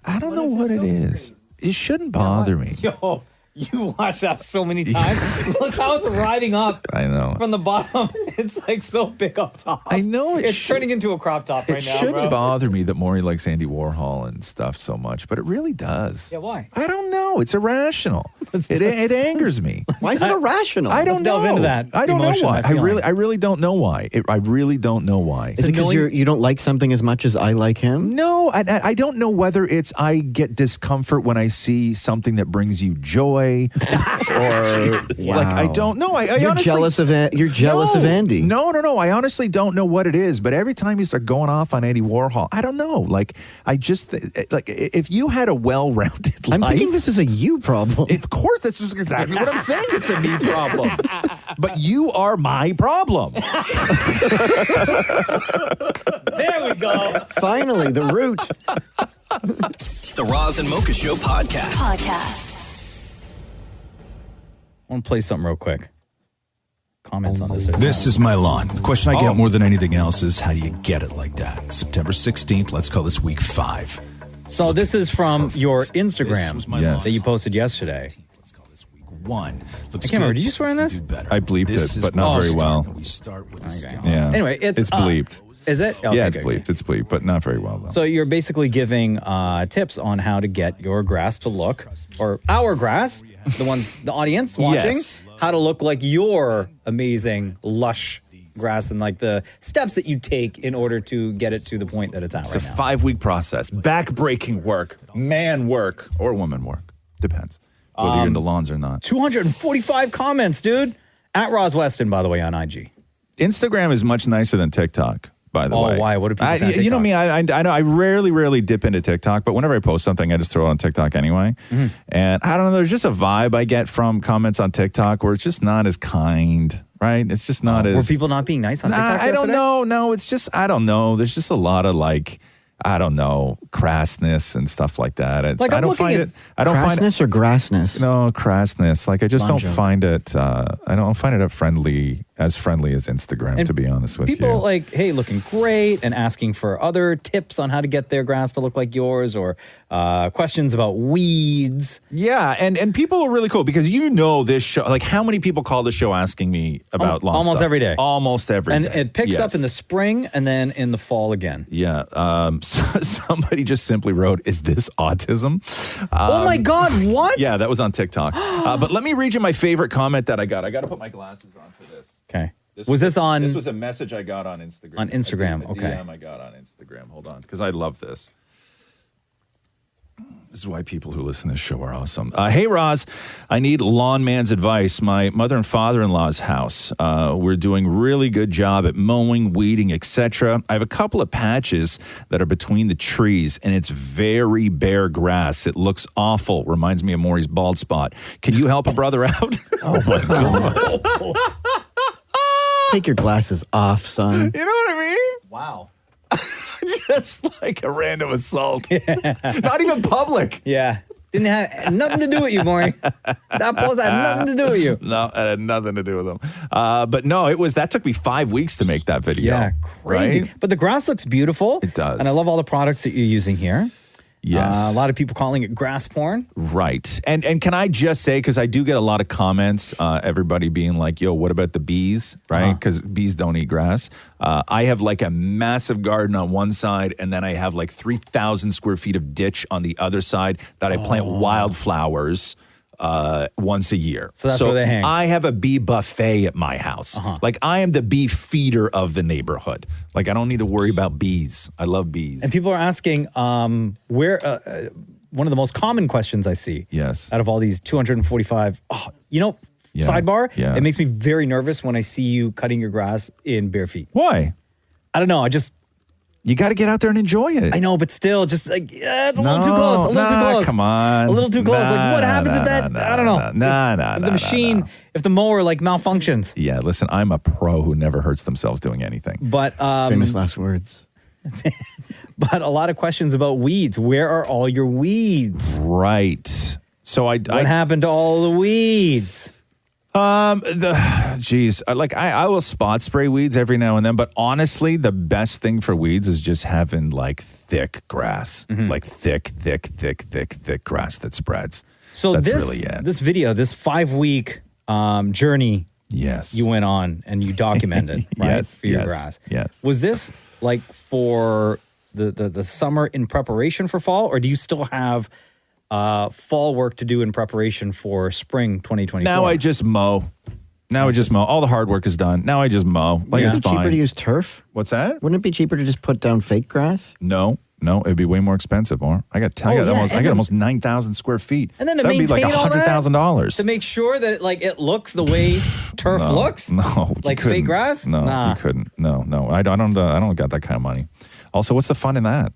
I don't know what it is. It shouldn't bother me. Yo, You watched that so many times. Look how it's riding up. I know. From the bottom, it's like so big up top. I know it's turning into a crop top right It now, shouldn't bro. bother me that Maury likes Andy Warhol and stuff so much, but it really does. Yeah, why? I don't know. It's irrational. It angers me. Why is it irrational? I don't Let's delve know. into that I don't know emotion, why. that feeling. I really don't know why. I really don't know why. Is it because you don't like something as much as I like him? No, I don't know whether it's I get discomfort when I see something that brings you joy, or like I don't know. I You're honestly, jealous of You're jealous of Andy. No. I honestly don't know what it is. But every time you start going off on Andy Warhol, I don't know. Like I just like if you had a well-rounded life. I'm thinking this is a you problem. Of course, this is exactly what I'm saying. It's a me problem. But you are my problem. There we go. Finally, the root. The Roz and Mocha Show podcast. I want to play something real quick. Comments on this. This is my lawn. The question I get more than anything else is how do you get it like that? September 16th, let's call this week 5. So this is from your Instagram Yes. that you posted yesterday. 1. I can't remember. Did you swear on this? I bleeped it, but not very well. We start with Yeah. Anyway, it's bleeped. Is it? Okay, Yeah, it's good. bleeped. It's bleeped, but not very well though. So you're basically giving tips on how to get your grass to look, or our grass, the audience watching, Yes. how to look like your amazing, lush grass, and like the steps that you take in order to get it to the point that it's at It's a right now. 5-week process. Back-breaking work, man work, or woman work. Depends whether you're into lawns or not. 245 comments, dude. At Roz Weston, by the way, on IG. Instagram is much nicer than TikTok, by the way. Oh, why? What do people say on You know TikTok? me, I know I rarely dip into TikTok, but whenever I post something, I just throw it on TikTok anyway. Mm-hmm. And I don't know, there's just a vibe I get from comments on TikTok where it's just not as kind, right? It's just not as... Were people not being nice on TikTok I don't yesterday? know. No, it's just, I don't know. There's just a lot of like, I don't know, crassness and stuff like that. It's, Like, I I'm don't looking find at it. I don't find it. Crassness or grassness? No, crassness. Like I just Bon don't joke. find it. I don't find it as friendly as Instagram. And to be honest with People you, like, hey, looking great, and asking for other tips on how to get their grass to look like yours, or questions about weeds. yeah, and people are really cool because you know this show. Like, how many people call the show asking me about lawn Almost stuff? every day. Almost every And day. it picks up Yes. in the spring and then in the fall again. Yeah. Somebody just simply wrote, "Is this autism?" Oh my God, what? Yeah, that was on TikTok. But let me read you my favorite comment that I got. I got to put my glasses on for this. Okay. Was this on? This was a message I got on Instagram. On Instagram, A okay. DM I got on Instagram. Hold on, because I love this. This is why people who listen to this show are awesome. Hey, Roz, I need lawn man's advice. My mother and father-in-law's house. We're doing really good job at mowing, weeding, etc. I have a couple of patches that are between the trees, and it's very bare grass. It looks awful. Reminds me of Maury's bald spot. Can you help a brother out? Oh my God. Take your glasses off, son. You know what I mean? Wow. Just like a random assault. Not even public. Yeah. Didn't have nothing to do with you, Maury. That post had nothing to do with you. No, it had nothing to do with them. But no, that took me 5 weeks to make that video. Yeah, crazy. Right? But the grass looks beautiful. It does. And I love all the products that you're using here. Yes. A lot of people calling it grass porn. Right. And can I just say, because I do get a lot of comments, everybody being like, yo, what about the bees? Right? Because bees don't eat grass. I have like a massive garden on one side, and then I have like 3,000 square feet of ditch on the other side that I plant wildflowers once a year. So that's where they hang. I have a bee buffet at my house. Like, I am the bee feeder of the neighborhood. Like, I don't need to worry about bees. I love bees. And people are asking where one of the most common questions I see. Yes. Out of all these 245. Yeah. Sidebar. Yeah. It makes me very nervous when I see you cutting your grass in bare feet. Why? I don't know. You got to get out there and enjoy it. I know, but still, just like, it's a little too close. A little too close. Come on. A little too close. Like, what happens if that, I don't know. If the machine, if the mower like malfunctions. Yeah, listen, I'm a pro who never hurts themselves doing anything. But famous last words. But a lot of questions about weeds. Where are all your weeds? Right. So what happened to all the weeds? I will spot spray weeds every now and then, but honestly, the best thing for weeds is just having like thick grass, like thick grass that spreads. So That's this really it. this video, this 5-week journey, yes, you went on and you documented, right? Yes, For your yes, grass. yes. Was this like for the summer in preparation for fall, or do you still have fall work to do in preparation for spring 2024? Now I just mow. All the hard work is done. Now I just mow. Like, it's Isn't it fine. cheaper to use turf? What's that? Wouldn't it be cheaper to just put down fake grass? No, it'd be way more expensive. Or I got almost 9,000 square feet. And then to that'd be maintain like all that, $100,000 to make sure that it looks the way turf looks. No, like you couldn't. fake grass. No, Nah. you couldn't. No, I don't got that kind of money. Also, what's the fun in that?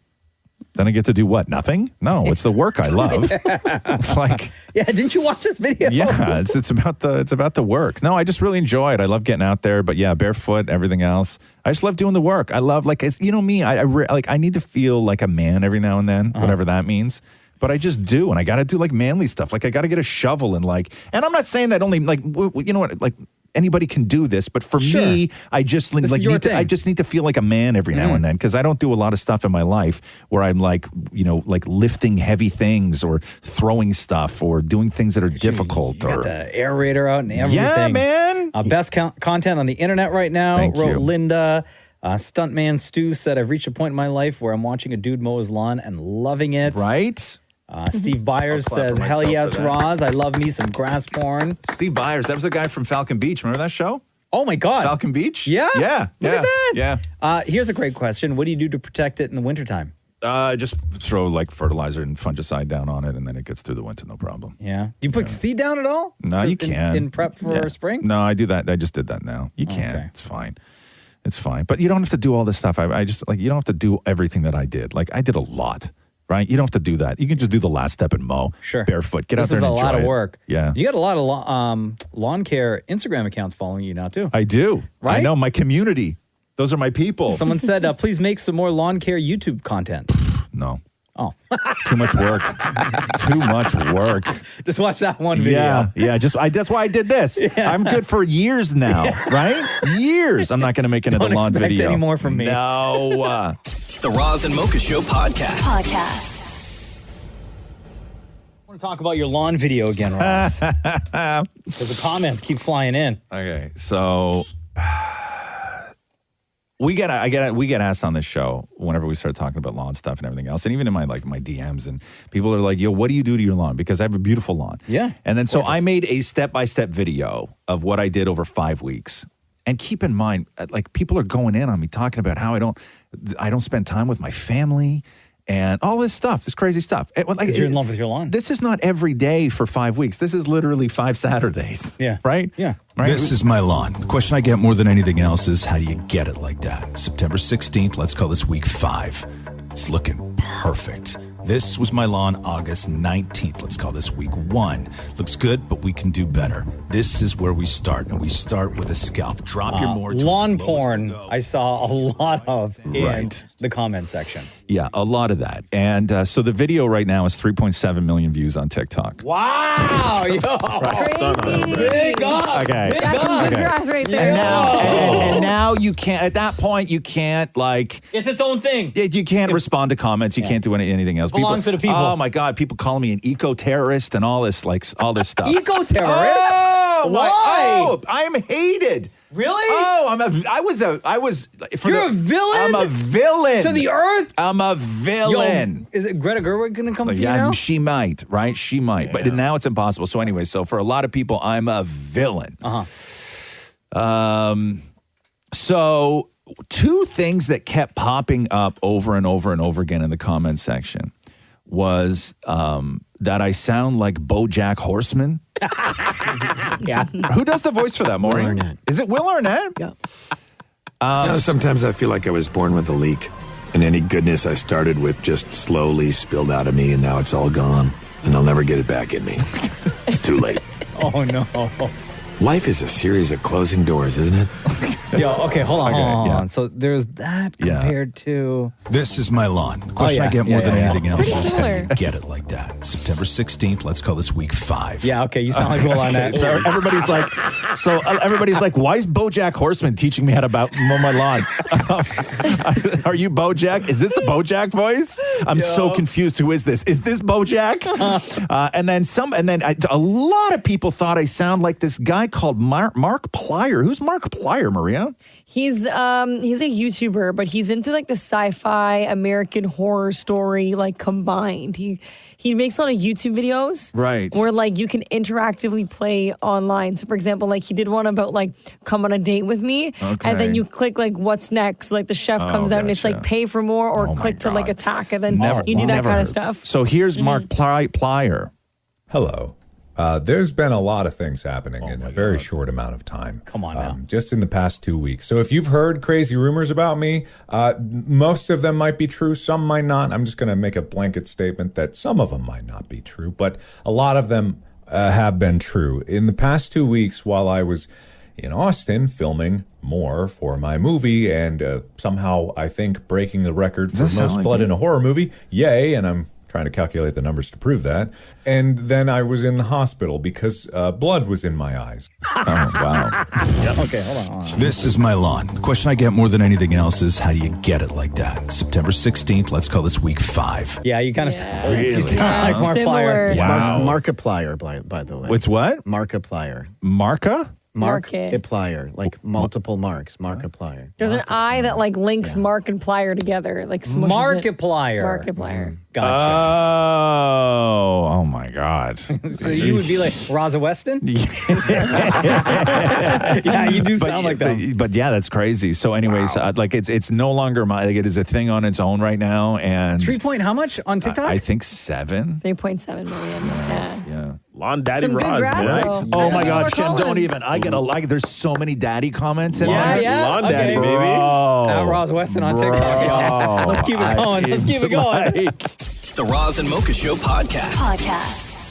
Then I get to do what? Nothing? No, it's the work I love. Yeah, didn't you watch this video? Yeah, it's about the work. No, I just really enjoy it. I love getting out there, but yeah, barefoot, everything else. I just love doing the work. I love me. I need to feel like a man every now and then, whatever that means. But I just do, and I got to do like manly stuff. Like I got to get a shovel and and I'm not saying that only anybody can do this, but for me, I just I just need to feel like a man every now and then, because I don't do a lot of stuff in my life where I'm like lifting heavy things or throwing stuff or doing things that are difficult. You got the aerator out and everything. Yeah, man. Best content on the internet right now. Thank wrote you. Linda. Stuntman Stu said, I've reached a point in my life where I'm watching a dude mow his lawn and loving it. Right? Steve Byers I'll clap says, for hell myself yes, for that. Roz. I love me some grass porn. Steve Byers, that was the guy from Falcon Beach. Remember that show? Oh, my God. Falcon Beach? Yeah? Yeah. Look at that. Yeah. Here's a great question. What do you do to protect it in the wintertime? Just throw fertilizer and fungicide down on it, and then it gets through the winter, no problem. Yeah. Do you put seed down at all? No, you can't. In prep for spring? No, I do that. I just did that now. You can't. It's fine. It's fine. But you don't have to do all this stuff. I just you don't have to do everything that I did. Like I did a lot, right? You don't have to do that. You can just do the last step and mow. Sure. Barefoot. Get out there and enjoy it. This is a lot of work. Yeah. You got a lot of lawn care Instagram accounts following you now, too. I do. Right? I know. My community. Those are my people. Someone said, please make some more lawn care YouTube content. No. Oh. Too much work. Too much work. Just watch that one video. Yeah. That's why I did this. Yeah. I'm good for years now, right? Years. I'm not going to make another lawn video. Don't expect any more from me. No. The Roz and Mocha Show podcast. I want to talk about your lawn video again, Roz. Because the comments keep flying in. Okay, so we get asked on this show whenever we start talking about lawn stuff and everything else, and even in my DMs, and people are like, "Yo, what do you do to your lawn?" Because I have a beautiful lawn. Yeah. And then so I made a step-by-step video of what I did over 5 weeks. And keep in mind, people are going in on me talking about how I don't spend time with my family and all this stuff, this crazy stuff. Because you're in love with your lawn. This is not every day for 5 weeks. This is literally 5 Saturdays. Yeah. Right? Yeah. Right? This is my lawn. The question I get more than anything else is, how do you get it like that? September 16th, let's call this week 5. It's looking perfect. This was my lawn August 19th. Let's call this week 1. Looks good, but we can do better. This is where we start, and we start with a scalp. Drop your more lawn porn, I saw a lot of in Right. the comment section. Yeah, a lot of that. And so the video right now is 3.7 million views on TikTok. Wow! Yo, crazy. Big up. Okay. Big That's some up. good grass right there. And now you can't, at that point, you can't It's its own thing. You can't respond to comments. You can't do anything else. Belongs to the people. Oh my God, people calling me an eco-terrorist and all this stuff. Eco-terrorist? Oh, Why? I'm hated. Really? Oh, You're a villain? I'm a villain. To the earth? I'm a villain. Yo, is it Greta Gerwig going to come for you Yeah, now? she might, right? She might. But now it's impossible. So anyway, for a lot of people, I'm a villain. So 2 things that kept popping up over and over and over again in the comment section was that I sound like BoJack Horseman. Yeah. Who does the voice for that, Maureen? Will Arnett. Is it Will Arnett? Yeah. Sometimes I feel like I was born with a leak, and any goodness I started with just slowly spilled out of me, and now it's all gone, and I'll never get it back in me. It's too late. Oh, no. Life is a series of closing doors, isn't it? Yo, okay, hold on, Okay, hold yeah. on. So there's that Yeah. compared to. This is my lawn. The question yeah. I get more Yeah, than yeah, yeah. anything else Pretty is how do you similar. get it like that? September 16th, let's call this week 5. Yeah, okay, you sound like Will on that. So everybody's like, why is BoJack Horseman teaching me how to mow my lawn? Are you BoJack? Is this the BoJack voice? I'm so confused. Who is this? Is this BoJack? And then a lot of people thought I sound like this guy called Mark Plyer. Who's Mark Plyer, Maria? He's a YouTuber, but he's into like the sci-fi American horror story like combined. He makes a lot of YouTube videos, right? Where like you can interactively play online. So for example, like he did one about like come on a date with me, and then you click like what's next. Like the chef comes out and it's like pay for more or click to like attack, and then you do that kind of stuff. So here's Mark Plyer. Hello. There's been a lot of things happening in a very short amount of time. Come on now. Just in the past 2 weeks. So if you've heard crazy rumors about me, most of them might be true, some might not. I'm just going to make a blanket statement that some of them might not be true, but a lot of them have been true. In the past 2 weeks, while I was in Austin filming more for my movie and somehow, I think, breaking the record for most blood in a horror movie, yay, and I'm trying to calculate the numbers to prove that. And then I was in the hospital because blood was in my eyes. Oh, wow. Okay, hold on. This is my lawn. The question I get more than anything else is how do you get it like that? September 16th, let's call this week 5. Yeah, you kind of Really? sound like Mark Plyer. It's Wow. Markiplier, by the way. It's what? Markiplier. Marka? Markiplier, like multiple marks. Markiplier. There's an I that like links Mark and Plier together, like smushes it. Markiplier. Markiplier. Gotcha. Oh my God. So you would be like Raza Weston? Yeah, you do sound like that. But yeah, that's crazy. So anyways, like it's no longer like it is a thing on its own right now. And 3 point how much on TikTok? I think 7. 3.7 million. Yeah. Lawn Daddy Some good Roz, grass, man. though. Oh That's my what people God, are Shem, calling don't him. even. I get there's so many daddy comments in Yeah, there. yeah. Lawn Daddy, okay. baby. At Roz Weston on TikTok. Yeah. Let's keep it going. Let's keep it going. The Roz and Mocha Show podcast.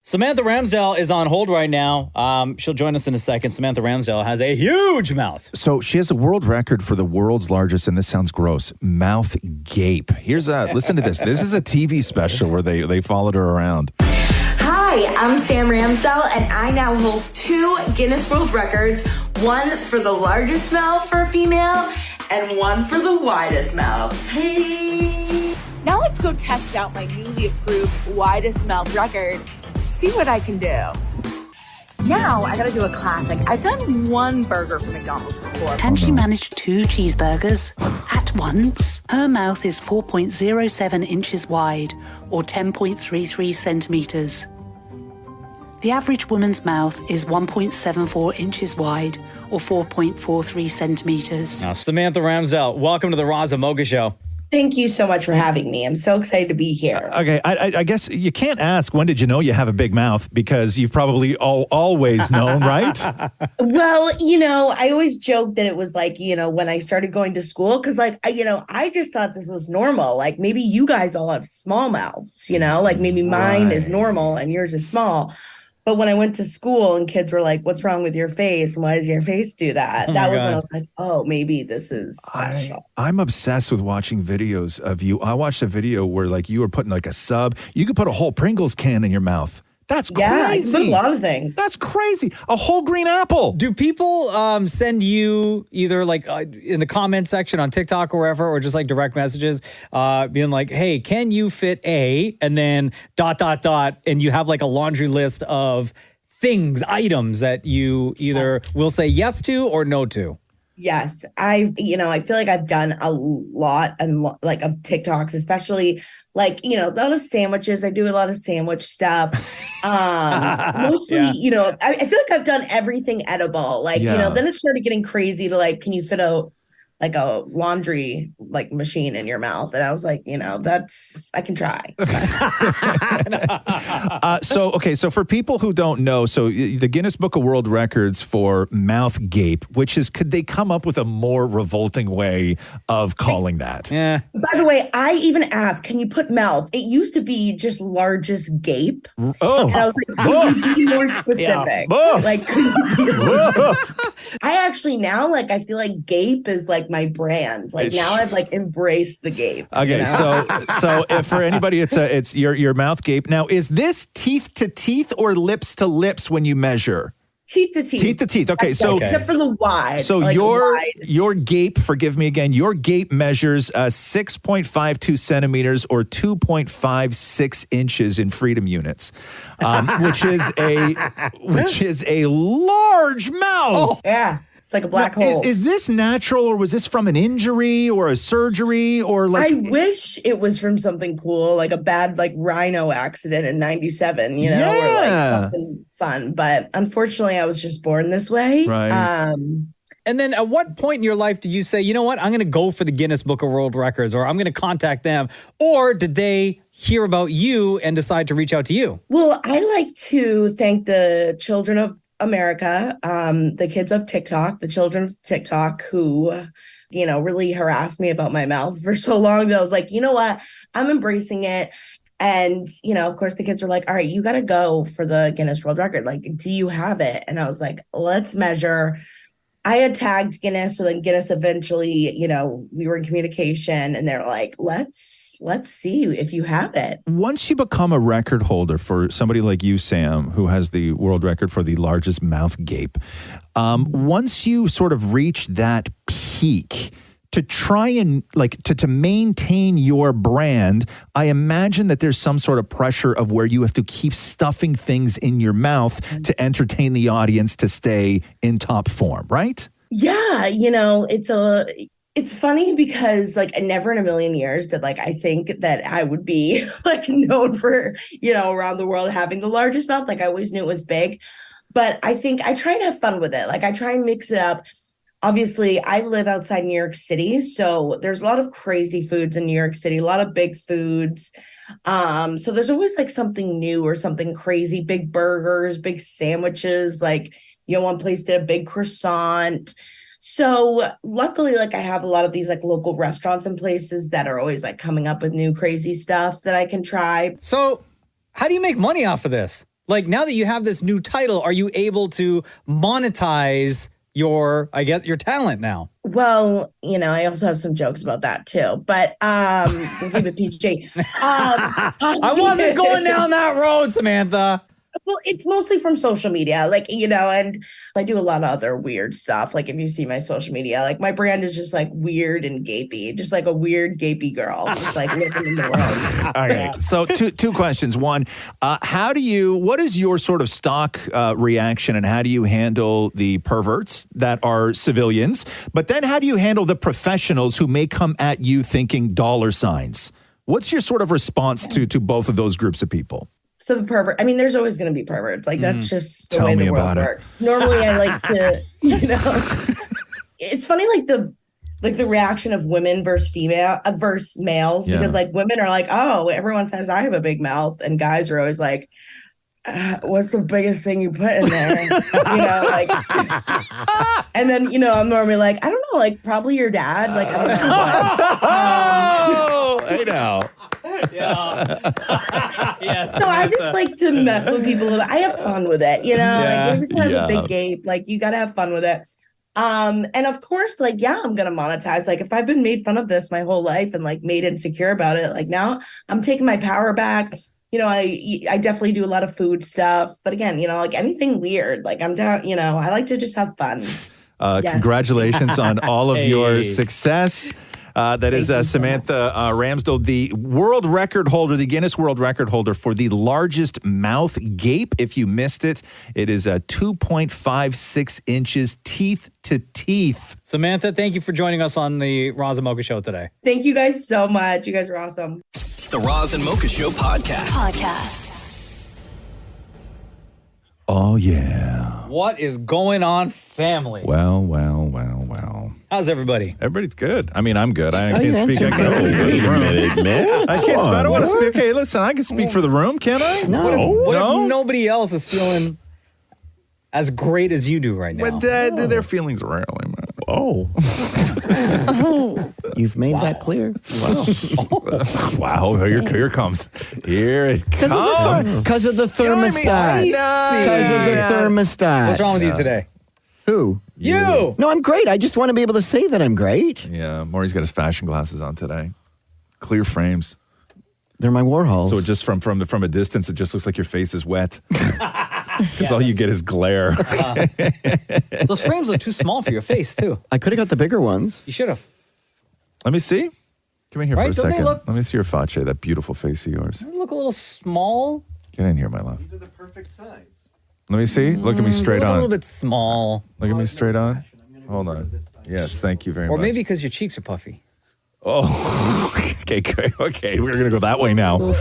Samantha Ramsdale is on hold right now. She'll join us in a second. Samantha Ramsdale has a huge mouth. So she has a world record for the world's largest, and this sounds gross, mouth gape. Listen to this. This is a TV special where they followed her around. Hi, I'm Sam Ramsdell, and I now hold 2 Guinness World Records, one for the largest mouth for a female, and one for the widest mouth. Hey! Now let's go test out my newly approved widest mouth record. See what I can do. Now I gotta do a classic. I've done one burger from McDonald's before. Can she manage 2 cheeseburgers at once? Her mouth is 4.07 inches wide, or 10.33 centimeters. The average woman's mouth is 1.74 inches wide, or 4.43 centimeters. Now, Samantha Ramsdale, welcome to the Roz and Mocha Show. Thank you so much for having me. I'm so excited to be here. Okay, I guess you can't ask when did you know you have a big mouth because you've probably always known, right? Well, I always joke that it was like, when I started going to school, because I just thought this was normal. Like maybe you guys all have small mouths, like maybe mine is normal and yours is small. But when I went to school and kids were like, what's wrong with your face? And why does your face do that? That was when I was like, oh, maybe this is special. I'm obsessed with watching videos of you. I watched a video where like you were putting like a sub. You could put a whole Pringles can in your mouth. That's crazy. Yeah, I can put a lot of things. That's crazy. A whole green apple. Do people send you either like in the comment section on TikTok or wherever, or just like direct messages being like, hey, can you fit a, and then ... and you have like a laundry list of things, items that you either will say yes to or no to? Yes, I feel like I've done a lot and like of TikToks, especially like, a lot of sandwiches. I do a lot of sandwich stuff. Mostly, I feel like I've done everything edible. Like, then it started getting crazy to like, can you fit a a laundry like machine in your mouth. And I was like, I can try. So for people who don't know, so the Guinness Book of World Records for mouth gape, could they come up with a more revolting way of calling that? Yeah. By the way, I even asked, can you put mouth? It used to be just largest gape. Oh. And I was like, can you be more specific? Yeah. Like, could you be more I actually now, like, I feel like gape is like my brand. Like now I've like embraced the gape. Okay, so if for anybody, it's your mouth gape. Now, is this teeth to teeth or lips to lips when you measure? Teeth to teeth. Teeth to teeth. Okay, except for the wide. So like your gape, forgive me again, your gape measures 6.52 centimeters or 2.56 inches in freedom units, which is a large mouth. Oh, yeah. It's like a black hole. Is this natural, or was this from an injury or a surgery, or like? I wish it was from something cool, like a bad like rhino accident in '97, or like something fun. But unfortunately, I was just born this way. Right. And then at what point in your life did you say, you know what, I'm going to go for the Guinness Book of World Records, or I'm going to contact them? Or did they hear about you and decide to reach out to you? Well, I like to thank the children of America, the kids of TikTok, the children of TikTok who, really harassed me about my mouth for so long that I was like, you know what, I'm embracing it. And, of course, the kids were like, all right, you got to go for the Guinness World Record. Like, do you have it? And I was like, let's measure. I had tagged Guinness, so then Guinness eventually, we were in communication, and they're like, let's see if you have it. Once you become a record holder for somebody like you, Sam, who has the world record for the largest mouth gape, once you sort of reach that peak, to try and to maintain your brand, I imagine that there's some sort of pressure of where you have to keep stuffing things in your mouth to entertain the audience to stay in top form, right? Yeah, it's funny because like never in a million years did I think that I would be known for, around the world having the largest mouth. Like I always knew it was big, but I think I try and have fun with it. Like I try and mix it up. Obviously, I live outside New York City, so there's a lot of crazy foods in New York City, a lot of big foods. So there's always something new or something crazy, big burgers, big sandwiches. One place did a big croissant. So luckily, I have a lot of these local restaurants and places that are always coming up with new crazy stuff that I can try. So how do you make money off of this? Now that you have this new title, are you able to monetize your talent now? Well, I also have some jokes about that too, but we'll keep it PG. I wasn't going down that road, Samantha. Well, it's mostly from social media, and I do a lot of other weird stuff. If you see my social media, my brand is just weird and gapey, just a weird gapey girl, just living in the world. Okay, so two questions. One, what is your sort of stock reaction, and how do you handle the perverts that are civilians? But then how do you handle the professionals who may come at you thinking dollar signs? What's your sort of response to both of those groups of people? So the pervert, there's always going to be perverts. That's just the way the world works. Normally I like to, it's funny, the reaction of women versus males, because women are oh, everyone says I have a big mouth. And guys are always what's the biggest thing you put in there? And then, I'm normally I don't know, probably your dad. I don't know. I know. Yes. So I just like to mess with people. I have fun with it, every time a big gape, you got to have fun with it. And of course, I'm going to monetize. If I've been made fun of this my whole life and made insecure about it, now I'm taking my power back. I definitely do a lot of food stuff, but again, anything weird, I'm down, I like to just have fun. Yes. Congratulations on all of your success. That is Samantha Ramsdell, the world record holder, the Guinness World Record holder for the largest mouth gape. If you missed it, it is 2.56 inches teeth to teeth. Samantha, thank you for joining us on the Roz and Mocha Show today. Thank you guys so much. You guys are awesome. The Roz and Mocha Show podcast. Oh, yeah. What is going on, family? Well. How's everybody? Everybody's good. I mean, I'm good. I Oh, can't you speak. I answered can't speak for the room. man. I can't. I don't want to speak. Okay, listen. I can speak for the room, can I? What if nobody else is feeling as great as you do right now? But their feelings are really, man. Oh. You've made that clear. Wow. Here it comes. Here it Because comes. of the thermostat. Because of the thermostat. What's wrong with you today? Who? You. No, I'm great. I just want to be able to say that I'm great. Yeah, Maury's got his fashion glasses on today. Clear frames. They're my Warhols. So just from a distance, it just looks like your face is wet. Because all you get is glare. Those frames look too small for your face, too. I could have got the bigger ones. You should have. Let me see. Come in here Right? for a Don't they second. look- Let me see your face, that beautiful face of yours. They look a little small. Get in here, my love. These are the perfect size. Let me see. Look at me straight They look on. a little bit small. Look at me straight on. Hold on. Yes, thank you very Or much. maybe because your cheeks are puffy. Oh, okay, great. Okay, we're going to go that way now.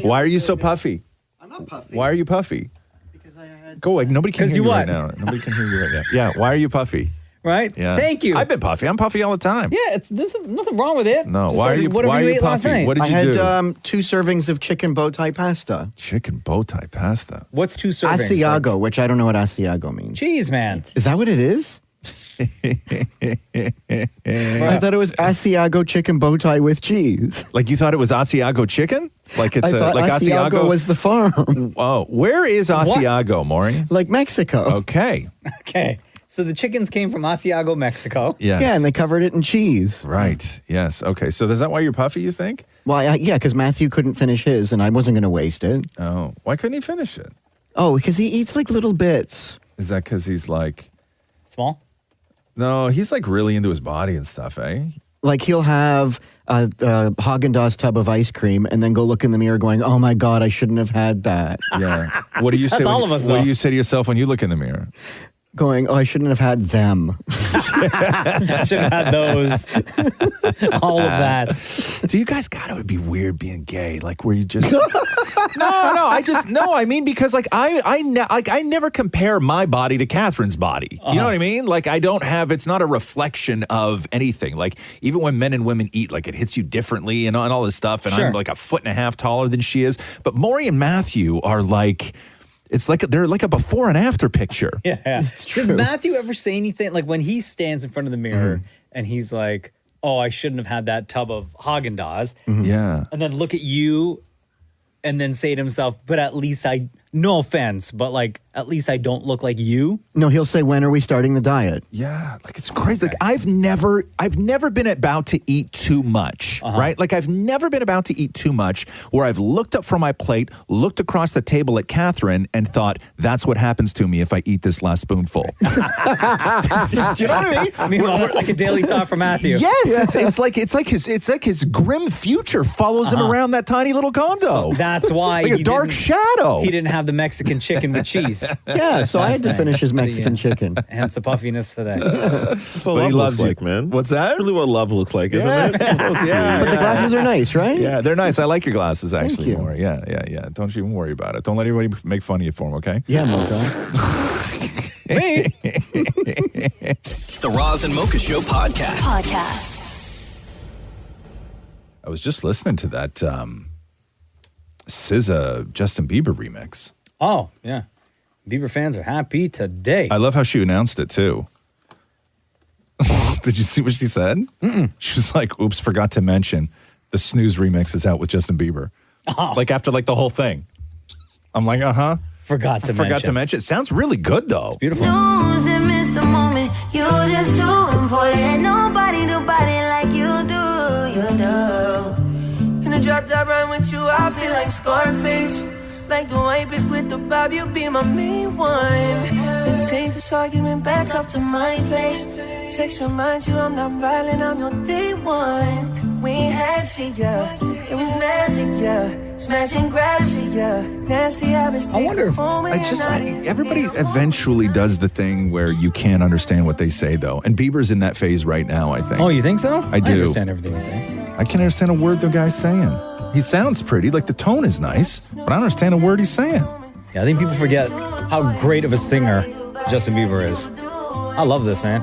Why are you so puffy? I'm not puffy. Why are you puffy? Because I had... Go away. Nobody can 'Cause hear you you right what? now. Nobody can hear you right now. Yeah, why are you puffy? Right? Yeah. Thank you. I've been puffy. I'm puffy all the time. Yeah, there's nothing wrong with it. No, Just why are like you whatever why are you you ate last puffy? night. What did I you had do? 2 servings of chicken bow tie pasta. Chicken bow tie pasta. What's 2 servings? Asiago, which I don't know what Asiago means. Jeez, man. Is that what it is? I thought it was Asiago chicken bow tie with cheese. Like you thought it was Asiago chicken? Like it's I thought like Asiago was the farm. Oh, where is Asiago, Maury? Like Mexico. Okay. Okay. So the chickens came from Asiago, Mexico. Yes. Yeah, and they covered it in cheese. Right. Yes. Okay. So is that why you're puffy, you think? Well, yeah, because Matthew couldn't finish his, and I wasn't going to waste it. Oh. Why couldn't he finish it? Oh, because he eats like little bits. Is that because he's like... Small? No, he's like really into his body and stuff, eh? Like he'll have a Haagen-Dazs tub of ice cream and then go look in the mirror going, oh my God, I shouldn't have had that. Yeah. What do you say? That's all of us, What though. do you say to yourself when you look in the mirror? Going, oh, I shouldn't have had them. Should have had those. All of that. Do you guys got it would be weird being gay, like where you just I mean because like I never compare my body to Catherine's body. You know what I mean? Like I don't have it's not a reflection of anything. Like even when men and women eat, like it hits you differently and all this stuff. And Sure. I'm like a foot and a half taller than she is. But Maury and Matthew are like it's like they're like a before and after picture. Yeah. Does Matthew ever say anything? Like when he stands in front of the mirror and he's like, oh, I shouldn't have had that tub of Haagen-Dazs. Yeah. And then look at you and then say to himself, but at least no offense, but like, at least I don't look like you. No, he'll say, when are we starting the diet? Yeah, like it's crazy. Like I've never been about to eat too much, right? Like I've never been about to eat too much where I've looked up from my plate, looked across the table at Catherine and thought, that's what happens to me if I eat this last spoonful. Do you know what I mean? Meanwhile, that's like a daily thought for Matthew. Yes, it's like his grim future follows him around that tiny little condo. So that's why like a dark shadow. He didn't have the Mexican chicken with cheese. Yeah, so I had to Last finish his night. Mexican chicken. Hence the puffiness today. That's what But he love loves looks you. like, man. What's that? Really what love looks like, isn't it? So sweet. But the glasses are nice, right? Yeah, they're nice. I like your glasses, Thank actually, you. more. Yeah. Don't you even worry about it. Don't let anybody make fun of you for them, okay? Yeah, Mocha. Me? The Roz and Mocha Show podcast. I was just listening to that SZA Justin Bieber remix. Oh, yeah. Bieber fans are happy today. I love how she announced it, too. Did you see what she said? She was like, oops, forgot to mention the Snooze remix is out with Justin Bieber. Oh. Like after like the whole thing. I'm like, Forgot to mention. It sounds really good, though. Beautiful. Lose and miss the moment. You're just too important. Nobody do body like you do. You do. In the drop top ride with you, I feel like Scarface. Like the white bitch with the bob, you be my main one. Let's take this argument back up to my place. Sex reminds you I'm not violent, I'm your day one. We had shit, yeah. It was magic, yeah. Smashing gravity, yeah. Nasty habits. I wonder if everybody eventually does the thing where you can't understand what they say, though. And Bieber's in that phase right now, I think. Oh, you think so? I do. I understand everything he's saying. I can't understand a word the guy's saying. He sounds pretty, like the tone is nice, but I don't understand a word he's saying. Yeah, I think people forget how great of a singer Justin Bieber is. I love this, man.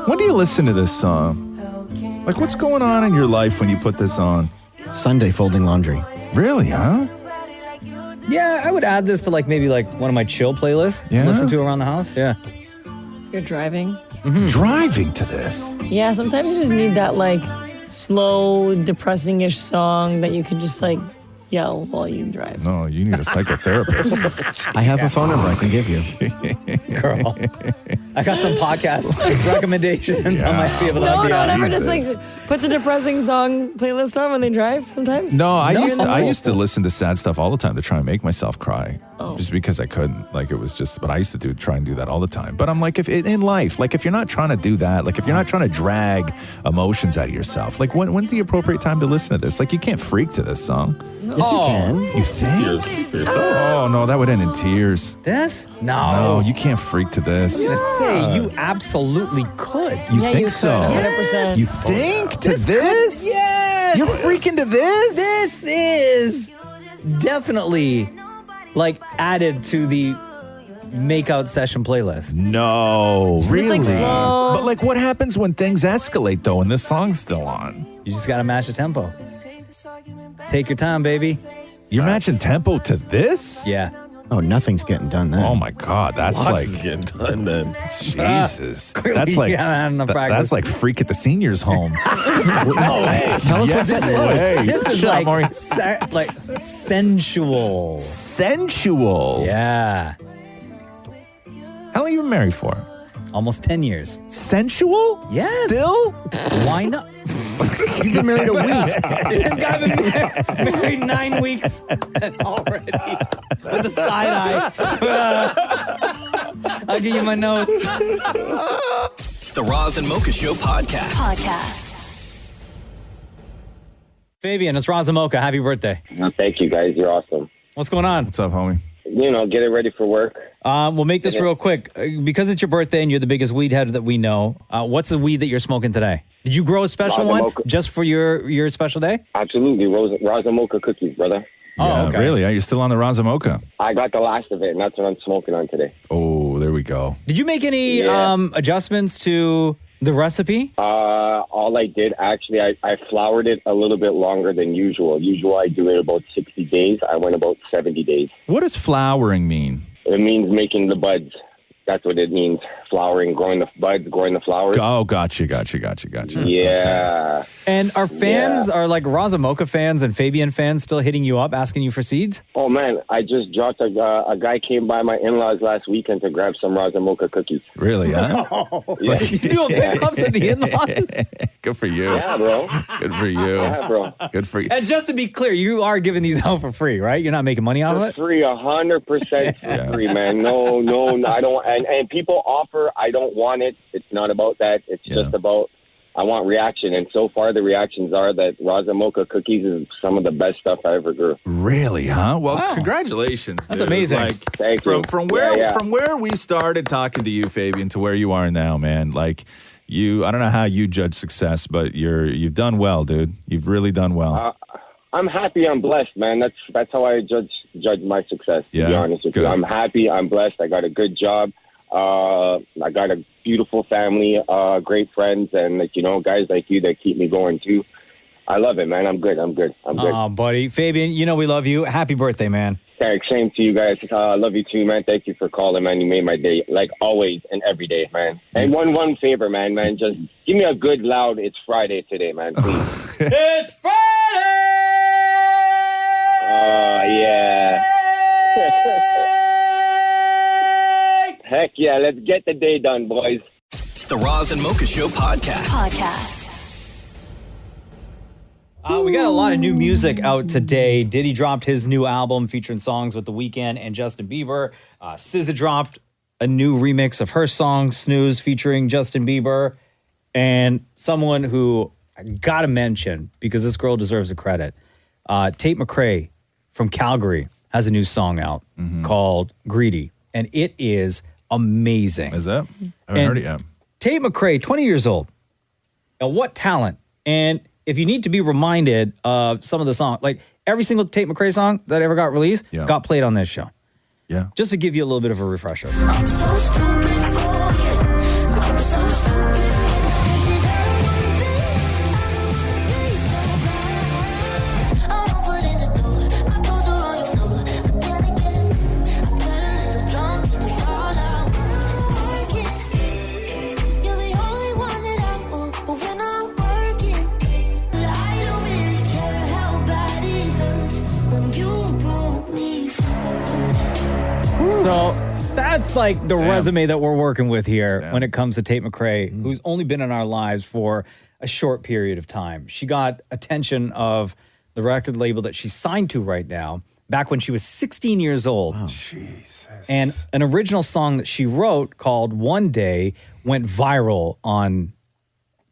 When do you listen to this song? Like, what's going on in your life when you put this on? Sunday folding laundry. Really, huh? Yeah, I would add this to maybe one of my chill playlists. Yeah? Listen to around the house. Yeah. You're driving. Driving to this. Yeah, sometimes you just need that slow, depressing-ish song that you can just yell while you drive. No, you need a psychotherapist. I have a phone number I can give you. Girl. I got some podcast recommendations. I might be able to help you out. Never just puts a depressing song playlist on when they drive sometimes. No, I used to listen to sad stuff all the time to try and make myself cry. Just because I couldn't. It was just, but I used to try and do that all the time. But I'm if in life, if you're not trying to do that, if you're not trying to drag emotions out of yourself, when's the appropriate time to listen to this? You can't freak to this song. Yes, you can. You think? Oh, no, that would end in tears. This? No. No, you can't freak to this. I was gonna say, you absolutely could. You think so? 100%. You think to this? Yes. You're freaking to this? This is definitely added to the makeout session playlist. No, really? slow. But what happens when things escalate though and this song's still on? You just gotta match the tempo. Take your time, baby. You're matching tempo to this? Yeah. Oh, nothing's getting done then. Oh my God, that's Lots is getting done then. Jesus. Clearly That's you haven't had enough practice. that's freak at the seniors home. Tell us what this is. Hey, This is shut up, Maury. sensual. Sensual. Yeah. How long have you been married for? Almost 10 years. Sensual? Yes. Still? Why not? You've been married a week. This guy been married 9 weeks already with the side eye. I'll give you my notes. The Roz and Mocha Show podcast. Fabian, it's Roz Mocha. Happy birthday. Thank you, guys. You're awesome. What's going on? What's up, homie? Get it ready for work. We'll make this real quick. Because it's your birthday and you're the biggest weed head that we know, what's the weed that you're smoking today? Did you grow a special one just for your special day? Absolutely. Roz Mocha cookies, brother. Yeah, okay. Really? Are you still on the Roz Mocha? I got the last of it, and that's what I'm smoking on today. Oh, there we go. Did you make any adjustments to the recipe? All I did, actually, I floured it a little bit longer than usual. Usually I do it about 60 days. I went about 70 days. What does flowering mean? It means making the buds. That's what it means. Flowering, growing the buds, growing the flowers. Oh, gotcha. Yeah. Okay. And are fans, are Roz Mocha fans and Fabian fans still hitting you up, asking you for seeds? Oh, man, I just dropped a guy came by my in-laws last weekend to grab some Roz Mocha cookies. Really, huh? Yeah. You doing pickups at the in-laws? Good for you. Yeah, bro. Good for you. Yeah, bro. Good for you. And just to be clear, you are giving these out for free, right? You're not making money off of it? Free, 100% for free, man. No, I don't. And people offer, I don't want it. It's not about that. It's just about, I want reaction. And so far, the reactions are that Roz Mocha cookies is some of the best stuff I ever grew. Really, huh? Well, congratulations. That's dude. amazing. Thank you. From where we started talking to you, Fabian, to where you are now, man. I don't know how you judge success, but you've done well, dude. You've really done well. I'm happy. I'm blessed, man. That's how I judge my success. To be honest with you, I'm happy. I'm blessed. I got a good job. I got a beautiful family, great friends, and guys like you that keep me going too. I love it, man. I'm good. Oh, buddy. Fabian, we love you. Happy birthday, man. Thanks. Same to you guys. I love you too, man. Thank you for calling, man. You made my day, like always and every day, man. And one favor, man. Just give me a good loud "It's Friday" today, man. Please. It's Friday! Yeah. Heck yeah, let's get the day done, boys. The Roz and Mocha Show podcast. We got a lot of new music out today. Diddy dropped his new album featuring songs with The Weeknd and Justin Bieber. SZA dropped a new remix of her song, Snooze, featuring Justin Bieber. And someone who I gotta mention, because this girl deserves the credit, Tate McRae from Calgary has a new song out called Greedy. And it is amazing. Is that? I haven't heard it yet. Tate McRae, 20 years old. Now, what talent. And if you need to be reminded of some of the songs, like every single Tate McRae song that ever got released got played on this show. Yeah. Just to give you a little bit of a refresher. I'm so stupid for you. I'm so stupid for So that's like the resume that we're working with here when it comes to Tate McRae, who's only been in our lives for a short period of time. She got attention of the record label that she's signed to right now back when she was 16 years old. Wow. Jesus. And an original song that she wrote called One Day went viral on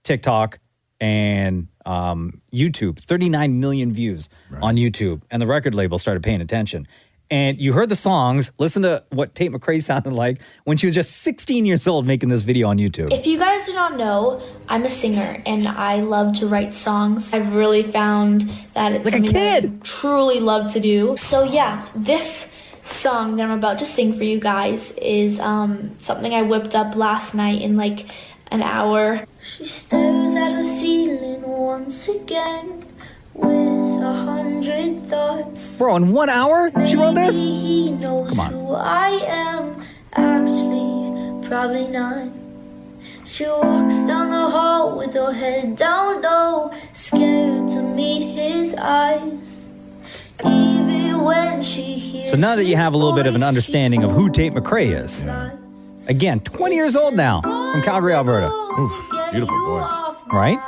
TikTok and YouTube. 39 million views on YouTube. And the record label started paying attention. And you heard the songs. Listen to what Tate McRae sounded like when she was just 16 years old making this video on YouTube. If you guys do not know, I'm a singer and I love to write songs. I've really found that it's something that I truly love to do. So yeah, this song that I'm about to sing for you guys is something I whipped up last night in like an hour. She stares at her ceiling once again with 100 thoughts. Bro, in 1 hour she wrote this? He knows Come on. who I am. Actually, probably not. She walks down the hall with her head down low, scared to meet his eyes. Even when she hears So now that you have a little bit of an understanding of who Tate McRae is, again, 20 years old now from Calgary, Alberta. Beautiful voice. Right?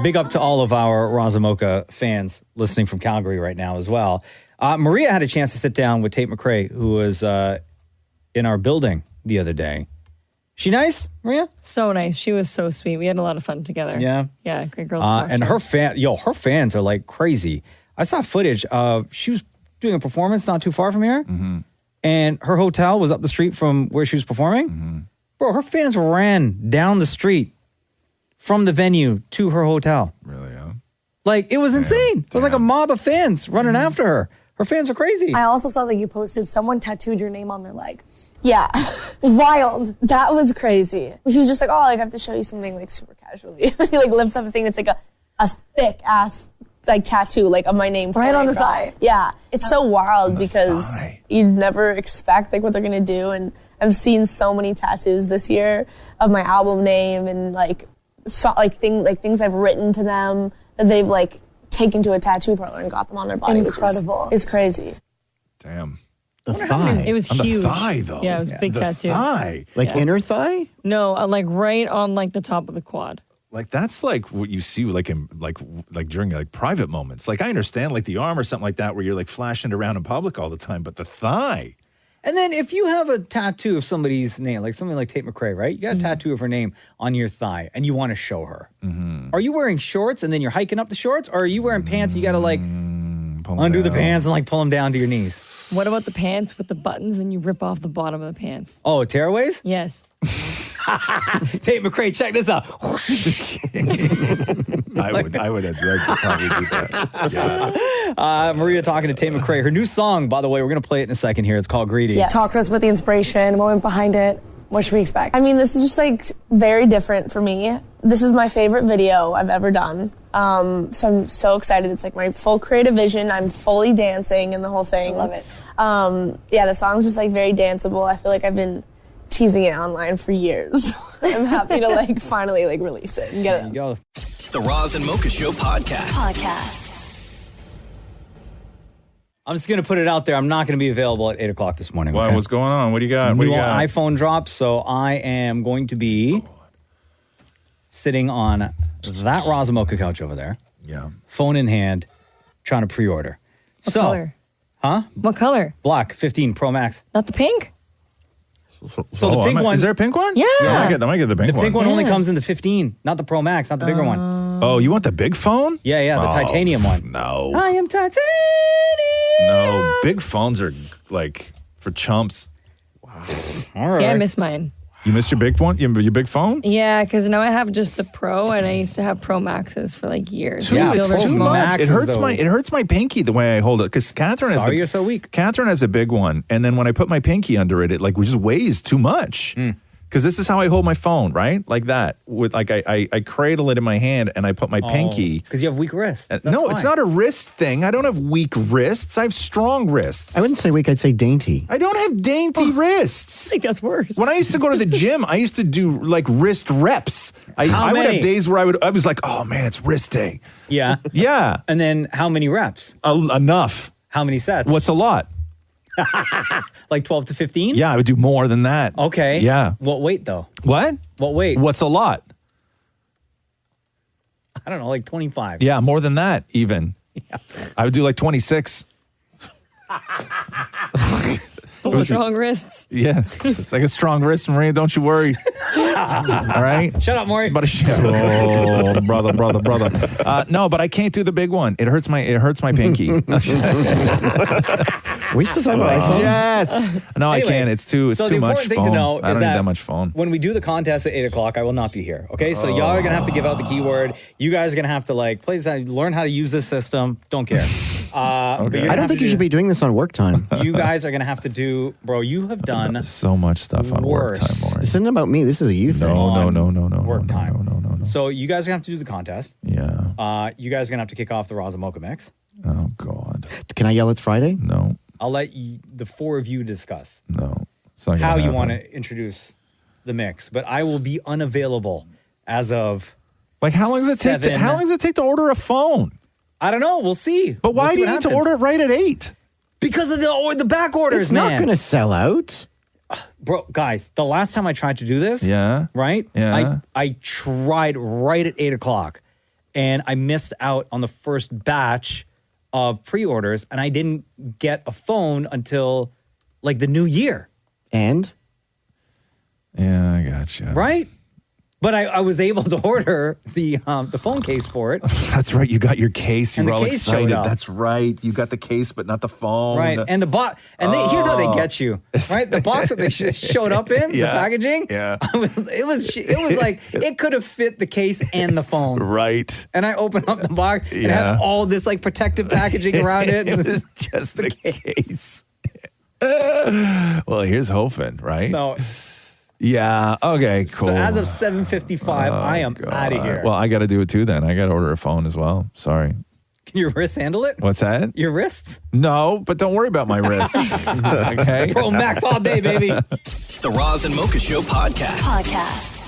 Big up to all of our Roz Mocha fans listening from Calgary right now as well. Maria had a chance to sit down with Tate McRae, who was in our building the other day. She nice, Maria? So nice. She was so sweet. We had a lot of fun together. Yeah. Yeah, great girl to talk and to. her fans are like crazy. I saw footage of, she was doing a performance not too far from here. Mm-hmm. And her hotel was up the street from where she was performing. Mm-hmm. Bro, her fans ran down the street from the venue to her hotel. Really, yeah? Like, it was insane. It was like a mob of fans running after her. Her fans are crazy. I also saw that you posted someone tattooed your name on their leg. Yeah. Wild. That was crazy. He was just like, oh, like, I have to show you something like super casually. He like lifts up his thing. It's like a thick ass like tattoo like of my name Right on the across. thigh. Yeah. It's so wild because you'd never expect like what they're gonna do, and I've seen so many tattoos this year of my album name and like things I've written to them that they've like taken to a tattoo parlor and got them on their body. Incredible. It's crazy. Damn. The thigh. It was on huge. the thigh, though. Yeah, it was a big the tattoo. Thigh. Like inner thigh? No, like right on like the top of the quad. Like that's like what you see like in like during like private moments. Like I understand like the arm or something like that where you're like flashing it around in public all the time, but the thigh. And then if you have a tattoo of somebody's name, like something like Tate McRae, right? You got a tattoo of her name on your thigh and you want to show her. Mm-hmm. Are you wearing shorts and then you're hiking up the shorts? Or are you wearing pants? You got to like undo the pants and like pull them down to your knees. What about the pants with the buttons and you rip off the bottom of the pants? Oh, tearaways? Yes. Tate McRae, check this out. I would have liked to probably do that. Yeah. Maria talking to Tate McRae. Her new song, by the way, we're going to play it in a second here. It's called Greedy. Yeah. Talk to us about the inspiration, what went behind it. What should we expect? I mean, this is just like very different for me. This is my favorite video I've ever done. So I'm so excited. It's like my full creative vision. I'm fully dancing in the whole thing. I love it. Yeah, the song's just like very danceable. I feel like I've been teasing it online for years. I'm happy to like finally like release it and get it. There you go. The Roz and Mocha Show podcast. I'm just going to put it out there. I'm not going to be available at 8 o'clock this morning. Wow, what's going on? What do you got? What do New you got? iPhone drops, so I am going to be sitting on that Roz and Mocha couch over there. Yeah. Phone in hand, trying to pre-order. What color? Huh? What color? Black, 15 Pro Max. Not the pink? So the pink one. Is there a pink one? Yeah. I might get the pink one. The pink one only comes in the 15, not the Pro Max, not the bigger one. Oh, you want the big phone? Yeah, the titanium one. No. I am titanium. No, big phones are like for chumps. Wow. All See, right. I miss mine. You missed your big one? Your big phone? Yeah, because now I have just the Pro, and I used to have Pro Maxes for like years. Too, I feel they're too small. much. It hurts my pinky the way I hold it. Because Catherine has Sorry you're so weak. Catherine has a big one, and then when I put my pinky under it, it like just weighs too much. Because this is how I hold my phone, right? Like that. With like I cradle it in my hand and I put my pinky. Because you have weak wrists. That's no, why. it's not a wrist thing. I don't have weak wrists. I have strong wrists. I wouldn't say weak, I'd say dainty. I don't have dainty wrists. I think that's worse. When I used to go to the gym, I used to do like wrist reps. I would have days where I was like, oh man, it's wrist day. Yeah. Yeah. And then how many reps? Enough. How many sets? What's a lot? Like 12 to 15? Yeah, I would do more than that. Okay. Yeah. What weight, though? What? What weight? What's a lot? I don't know, like 25. Yeah, more than that, even. Yeah. I would do like 26. Strong wrists. Yeah, it's like a strong wrist, Maria. Don't you worry. All right. Shut up, Maury. But oh, brother. No, but I can't do the big one. It hurts my pinky. We still talking about iPhones? Yes. No, Anyway, I can't. It's too so the much important thing phone. to know I is don't that need that much phone. when we do the contest at 8 o'clock, I will not be here. Okay, so y'all are gonna have to give out the keyword. You guys are gonna have to like play this, learn how to use this system. Don't care. Okay. I don't think you should be doing this on work time. You guys are gonna have to do, bro. You have done so much stuff on work time, Maury. This isn't about me. This is a you thing. No. work time. So you guys are gonna have to do the contest. Yeah. You guys are gonna have to kick off the Roz Mocha mix. Oh God. Can I yell it's Friday? No. I'll let the four of you discuss It's not gonna how you happen. want to introduce the mix, but I will be unavailable as of Like how long does it take? How long does it take to order a phone? I don't know. We'll see. But why do you need to order it right at 8? Because of the back orders, It's man. not going to sell out. Bro, guys, the last time I tried to do this, right? Yeah. I tried right at 8 o'clock, and I missed out on the first batch of pre-orders, and I didn't get a phone until like the new year. And? Yeah, I gotcha. Right? But I was able to order the phone case for it. That's right. You got your case. You And were the all case excited. showed up. That's right. You got the case, but not the phone. Right, and the box, and here's how they get you, right? The box that they showed up in, the Yeah. packaging, Yeah. it was like it could have fit the case and the phone, right? And I opened up the box and it Yeah. had all this like protective packaging around it. It was just the case. Well, here's hoping, right? So, yeah. Okay. Cool. so as of 7:55, I am out of here. Well, I got to do it too. Then I got to order a phone as well. Sorry. Can your wrists handle it? What's that? Your wrists? No, but don't worry about my wrists. Okay. Pro Max all day, baby. The Roz and Mocha Show podcast.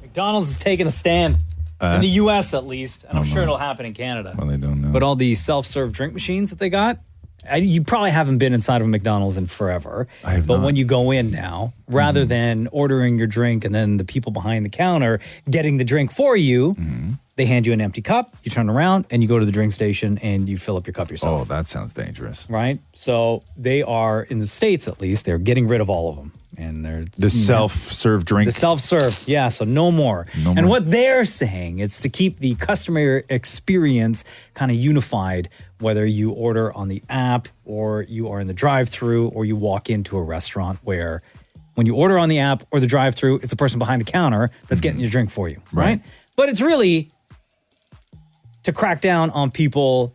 McDonald's is taking a stand in the U.S. at least, and I'm sure it'll happen in Canada. Well, they don't know. But all these self-serve drink machines that they got, you probably haven't been inside of a McDonald's in forever. I have but not. when you go in now, rather than ordering your drink and then the people behind the counter getting the drink for you, they hand you an empty cup, you turn around, and you go to the drink station and you fill up your cup yourself. Oh, that sounds dangerous. Right? So they are, in the States at least, they're getting rid of all of them. And they're The self-serve drink. The self-serve, yeah, so no more. No and more. what they're saying is to keep the customer experience kind of unified, whether you order on the app or you are in the drive-thru or you walk into a restaurant where when you order on the app or the drive-thru, it's the person behind the counter that's getting your drink for you, right? But it's really to crack down on people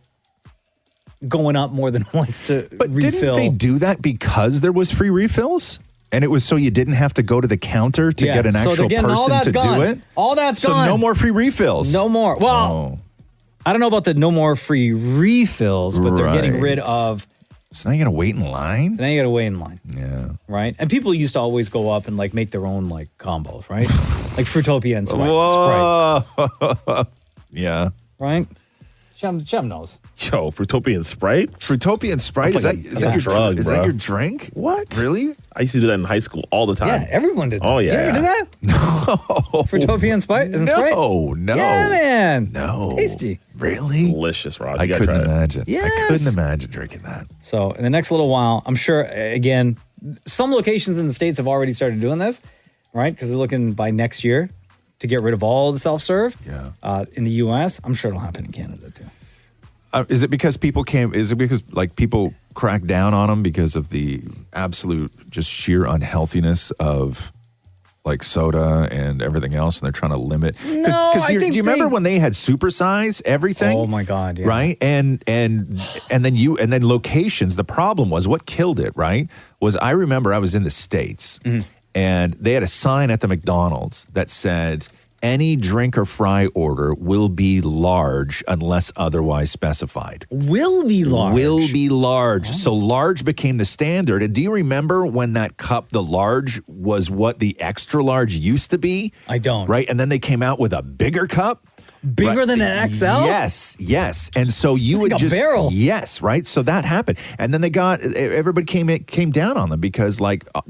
going up more than once to refill. Didn't they do that because there was free refills? And it was so you didn't have to go to the counter to get an so they're actual getting all person that's to gone. do it? All that's so gone. no more free refills. No more. Well, I don't know about the no more free refills, but they're getting rid of. So now you got to wait in line? So now you got to wait in line. Yeah. Right? And people used to always go up and like make their own like combos, right? Like Fruitopia and Sprite. Whoa. Yeah. Right? Shem knows. Yo, Fruitopia and Sprite? Fruitopia and Sprite? That's Is that your drug, Is bro. that your drink? What? Really? I used to do that in high school all the time. Yeah, everyone did that. Oh, yeah. You ever did that? No. Fruitopia and Sprite? Isn't Sprite? No. Yeah, man. No. It's tasty. Really? Delicious, Roz. I You gotta couldn't try it. imagine. I Yes. couldn't imagine drinking that. So in the next little while, I'm sure, again, some locations in the States have already started doing this, right? Because they're looking by next year to get rid of all the self-serve. Yeah. In the U.S., I'm sure it'll happen in Canada too. Is it because people people cracked down on them because of the absolute just sheer unhealthiness of like soda and everything else, and they're trying to limit? No, I think do you remember when they had supersize everything? Oh my God, yeah. Right, and then locations. The problem was what killed it. Right, was I remember I was in the States and they had a sign at the McDonald's that said, any drink or fry order will be large unless otherwise specified. Will be large. Will be large. So large became the standard. And do you remember when that cup, the large, was what the extra large used to be? I don't. Right? And then they came out with a bigger cup. Bigger than an XL? Yes. And so you would a just barrel. Yes, right. So that happened, and then everybody came down on them because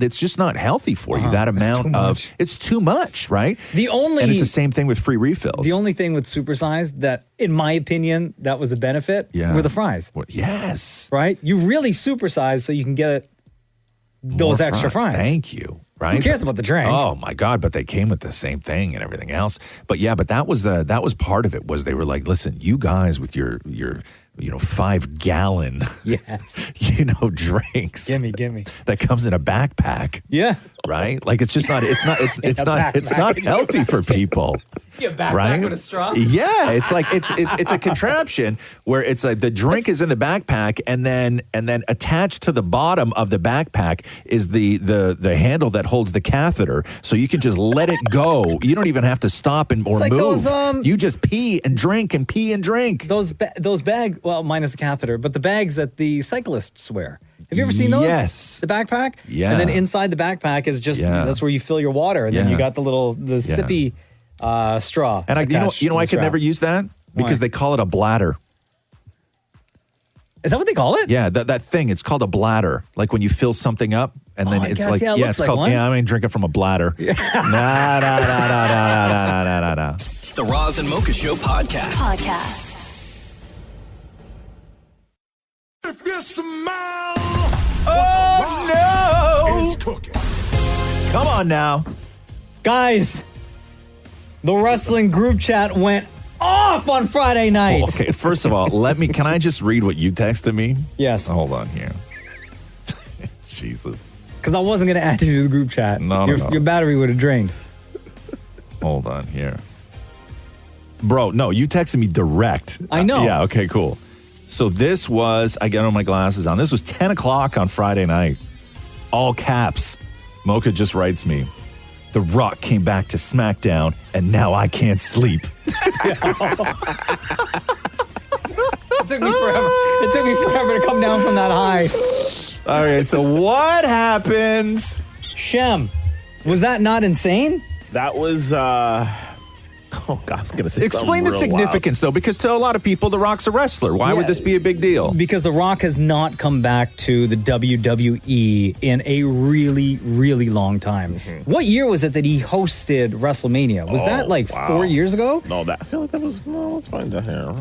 it's just not healthy for you. That amount it's too much, right? And it's the same thing with free refills. The only thing with supersized that, in my opinion, that was a benefit were the fries. Yes. Right? You really supersize so you can get those More extra fries. Thank you. Right? Who cares about the drink? Oh my God! But they came with the same thing and everything else. But that was part of it. Was they were like, listen, you guys with your 5-gallon drinks. Gimme. That comes in a backpack. Yeah. Right? Like it's just not it's not healthy for people. You backpack right? with a straw? Yeah. It's like it's a contraption where it's like the drink is in the backpack and then attached to the bottom of the backpack is the handle that holds the catheter. So you can just let it go. You don't even have to stop or like move. those, you just pee and drink and pee and drink. Those bags, well, minus the catheter, but the bags that the cyclists wear. Have you ever seen those? Yes. The backpack? Yeah. And then inside the backpack is just, that's where you fill your water. And then you got the sippy straw. And I could never use that because they call it a bladder. Is that what they call it? Yeah, that thing, it's called a bladder. Like when you fill something up and then it's like, it's called, I'm going to drink it from a bladder. Yeah. Nah. The Roz and Mocha Show podcast. If you smell no! Come on now. Guys, the wrestling group chat went off on Friday night. Well, okay, first of all, can I just read what you texted me? Yes. Hold on here. Jesus. Because I wasn't going to add you to the group chat. No. Your battery would have drained. Hold on here. Bro, no, you texted me direct. I know. Yeah, okay, cool. So this was, I got all my glasses on. This was 10 o'clock on Friday night. All caps. Mocha just writes me, The Rock came back to SmackDown, and now I can't sleep. It took me forever to come down from that high. All right, so what happened? Shem, was that not insane? That was, oh God, I was going to say Explain the significance, though, because to a lot of people, The Rock's a wrestler. Why would this be a big deal? Because The Rock has not come back to the WWE in a really, really long time. Mm-hmm. What year was it that he hosted WrestleMania? Was that 4 years ago? No, I feel like that was, let's find out here.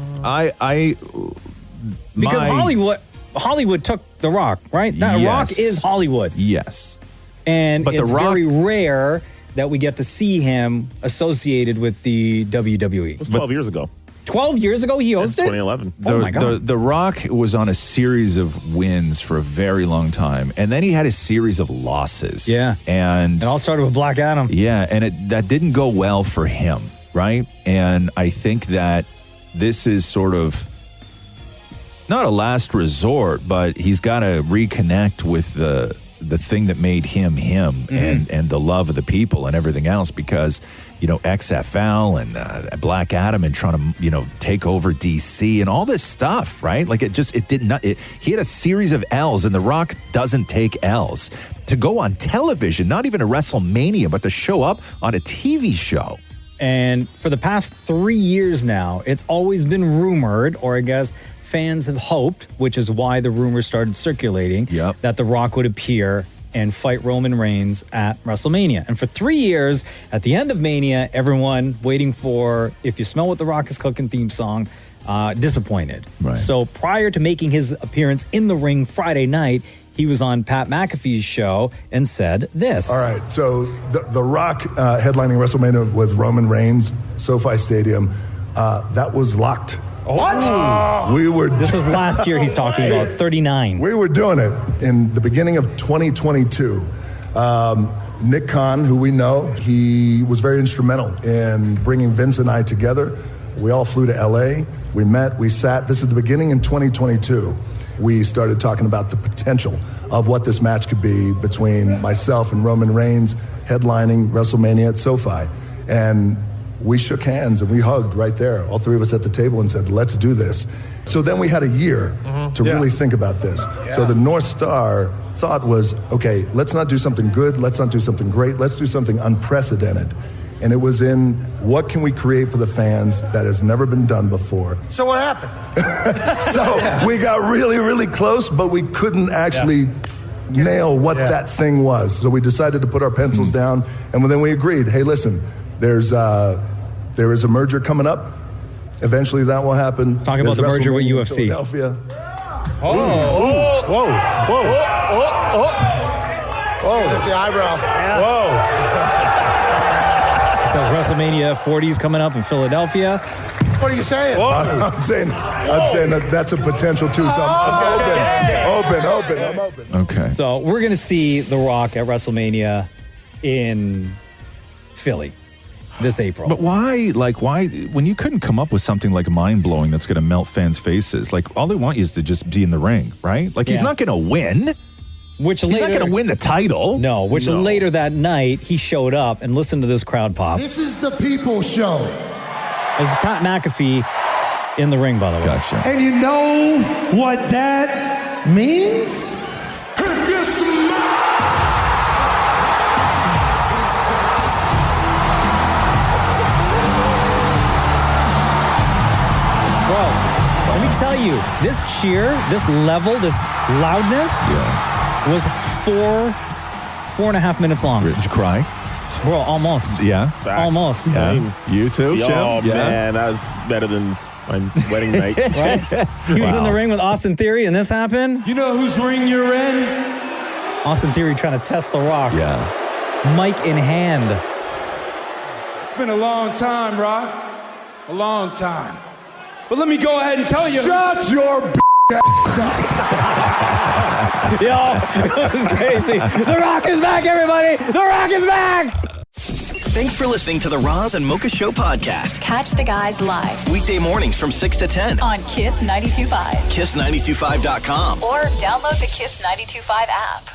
Because Hollywood took The Rock, right? That Rock is Hollywood. Yes. And but it's The Rock, very rare that we get to see him associated with the WWE. It was 12 years ago. 12 years ago he hosted? 2011. Oh my God. The Rock was on a series of wins for a very long time. And then he had a series of losses. Yeah. And it all started with Black Adam. Yeah. And that didn't go well for him. Right. And I think that this is sort of not a last resort, but he's got to reconnect with the thing that made him mm-hmm. and the love of the people and everything else, because XFL and Black Adam and trying to take over DC and all this stuff, right? Like he had a series of L's, and The Rock doesn't take L's. To go on television, not even a WrestleMania, but to show up on a TV show. And for the past 3 years now, it's always been rumored, or I guess fans have hoped, which is why the rumors started circulating, that The Rock would appear and fight Roman Reigns at WrestleMania. And for 3 years, at the end of Mania, everyone waiting for If You Smell What The Rock Is Cooking theme song, disappointed. Right. So prior to making his appearance in the ring Friday night, he was on Pat McAfee's show and said this. All right, so The Rock headlining WrestleMania with Roman Reigns, SoFi Stadium, that was locked. What? This was last year he's talking about, 39. We were doing it in the beginning of 2022. Nick Khan, who we know, he was very instrumental in bringing Vince and I together. We all flew to LA. We met, we sat. This is the beginning in 2022. We started talking about the potential of what this match could be between myself and Roman Reigns headlining WrestleMania at SoFi. And we shook hands and we hugged right there, all three of us at the table, and said, let's do this. So then we had a year to really think about this. Yeah. So the North Star thought was, okay, let's not do something good, let's not do something great, let's do something unprecedented. And it was in what can we create for the fans that has never been done before. So what happened? So we got really, really close, but we couldn't actually nail what that thing was. So we decided to put our pencils down, and then we agreed, hey, listen, there is a merger coming up. Eventually that will happen. Let's talk about the merger with UFC. Philadelphia. Whoa. That's the eyebrow. Whoa. Says WrestleMania 40 is coming up in Philadelphia. What are you saying? I'm saying that's a potential too. So I'm open. Okay. So we're going to see The Rock at WrestleMania in Philly this April. But why, when you couldn't come up with something like mind-blowing that's going to melt fans' faces, like all they want you is to just be in the ring, right? Like he's not going to win. He's not going to win the title. No, later that night, he showed up and listened to this crowd pop. This is the People Show. This is Pat McAfee in the ring, by the way. Gotcha. And you know what that means? Bro, let me tell you, this cheer, this level, this loudness was 4.5 minutes long. Did you cry? Bro, almost. Yeah. Almost. Yeah. You too, Jim? Oh, man, that was better than my wedding night. Right? He was in the ring with Austin Theory, and this happened. You know whose ring you're in? Austin Theory trying to test The Rock. Yeah. Mic in hand. It's been a long time, Rock. A long time. But let me go ahead and tell you. Shut your Yo, it was crazy. The Rock is back, everybody. The Rock is back. Thanks for listening to the Roz and Mocha Show podcast. Catch the guys live Weekday mornings from 6 to 10 on Kiss 92.5. Kiss925.com. Or download the Kiss 92.5 app.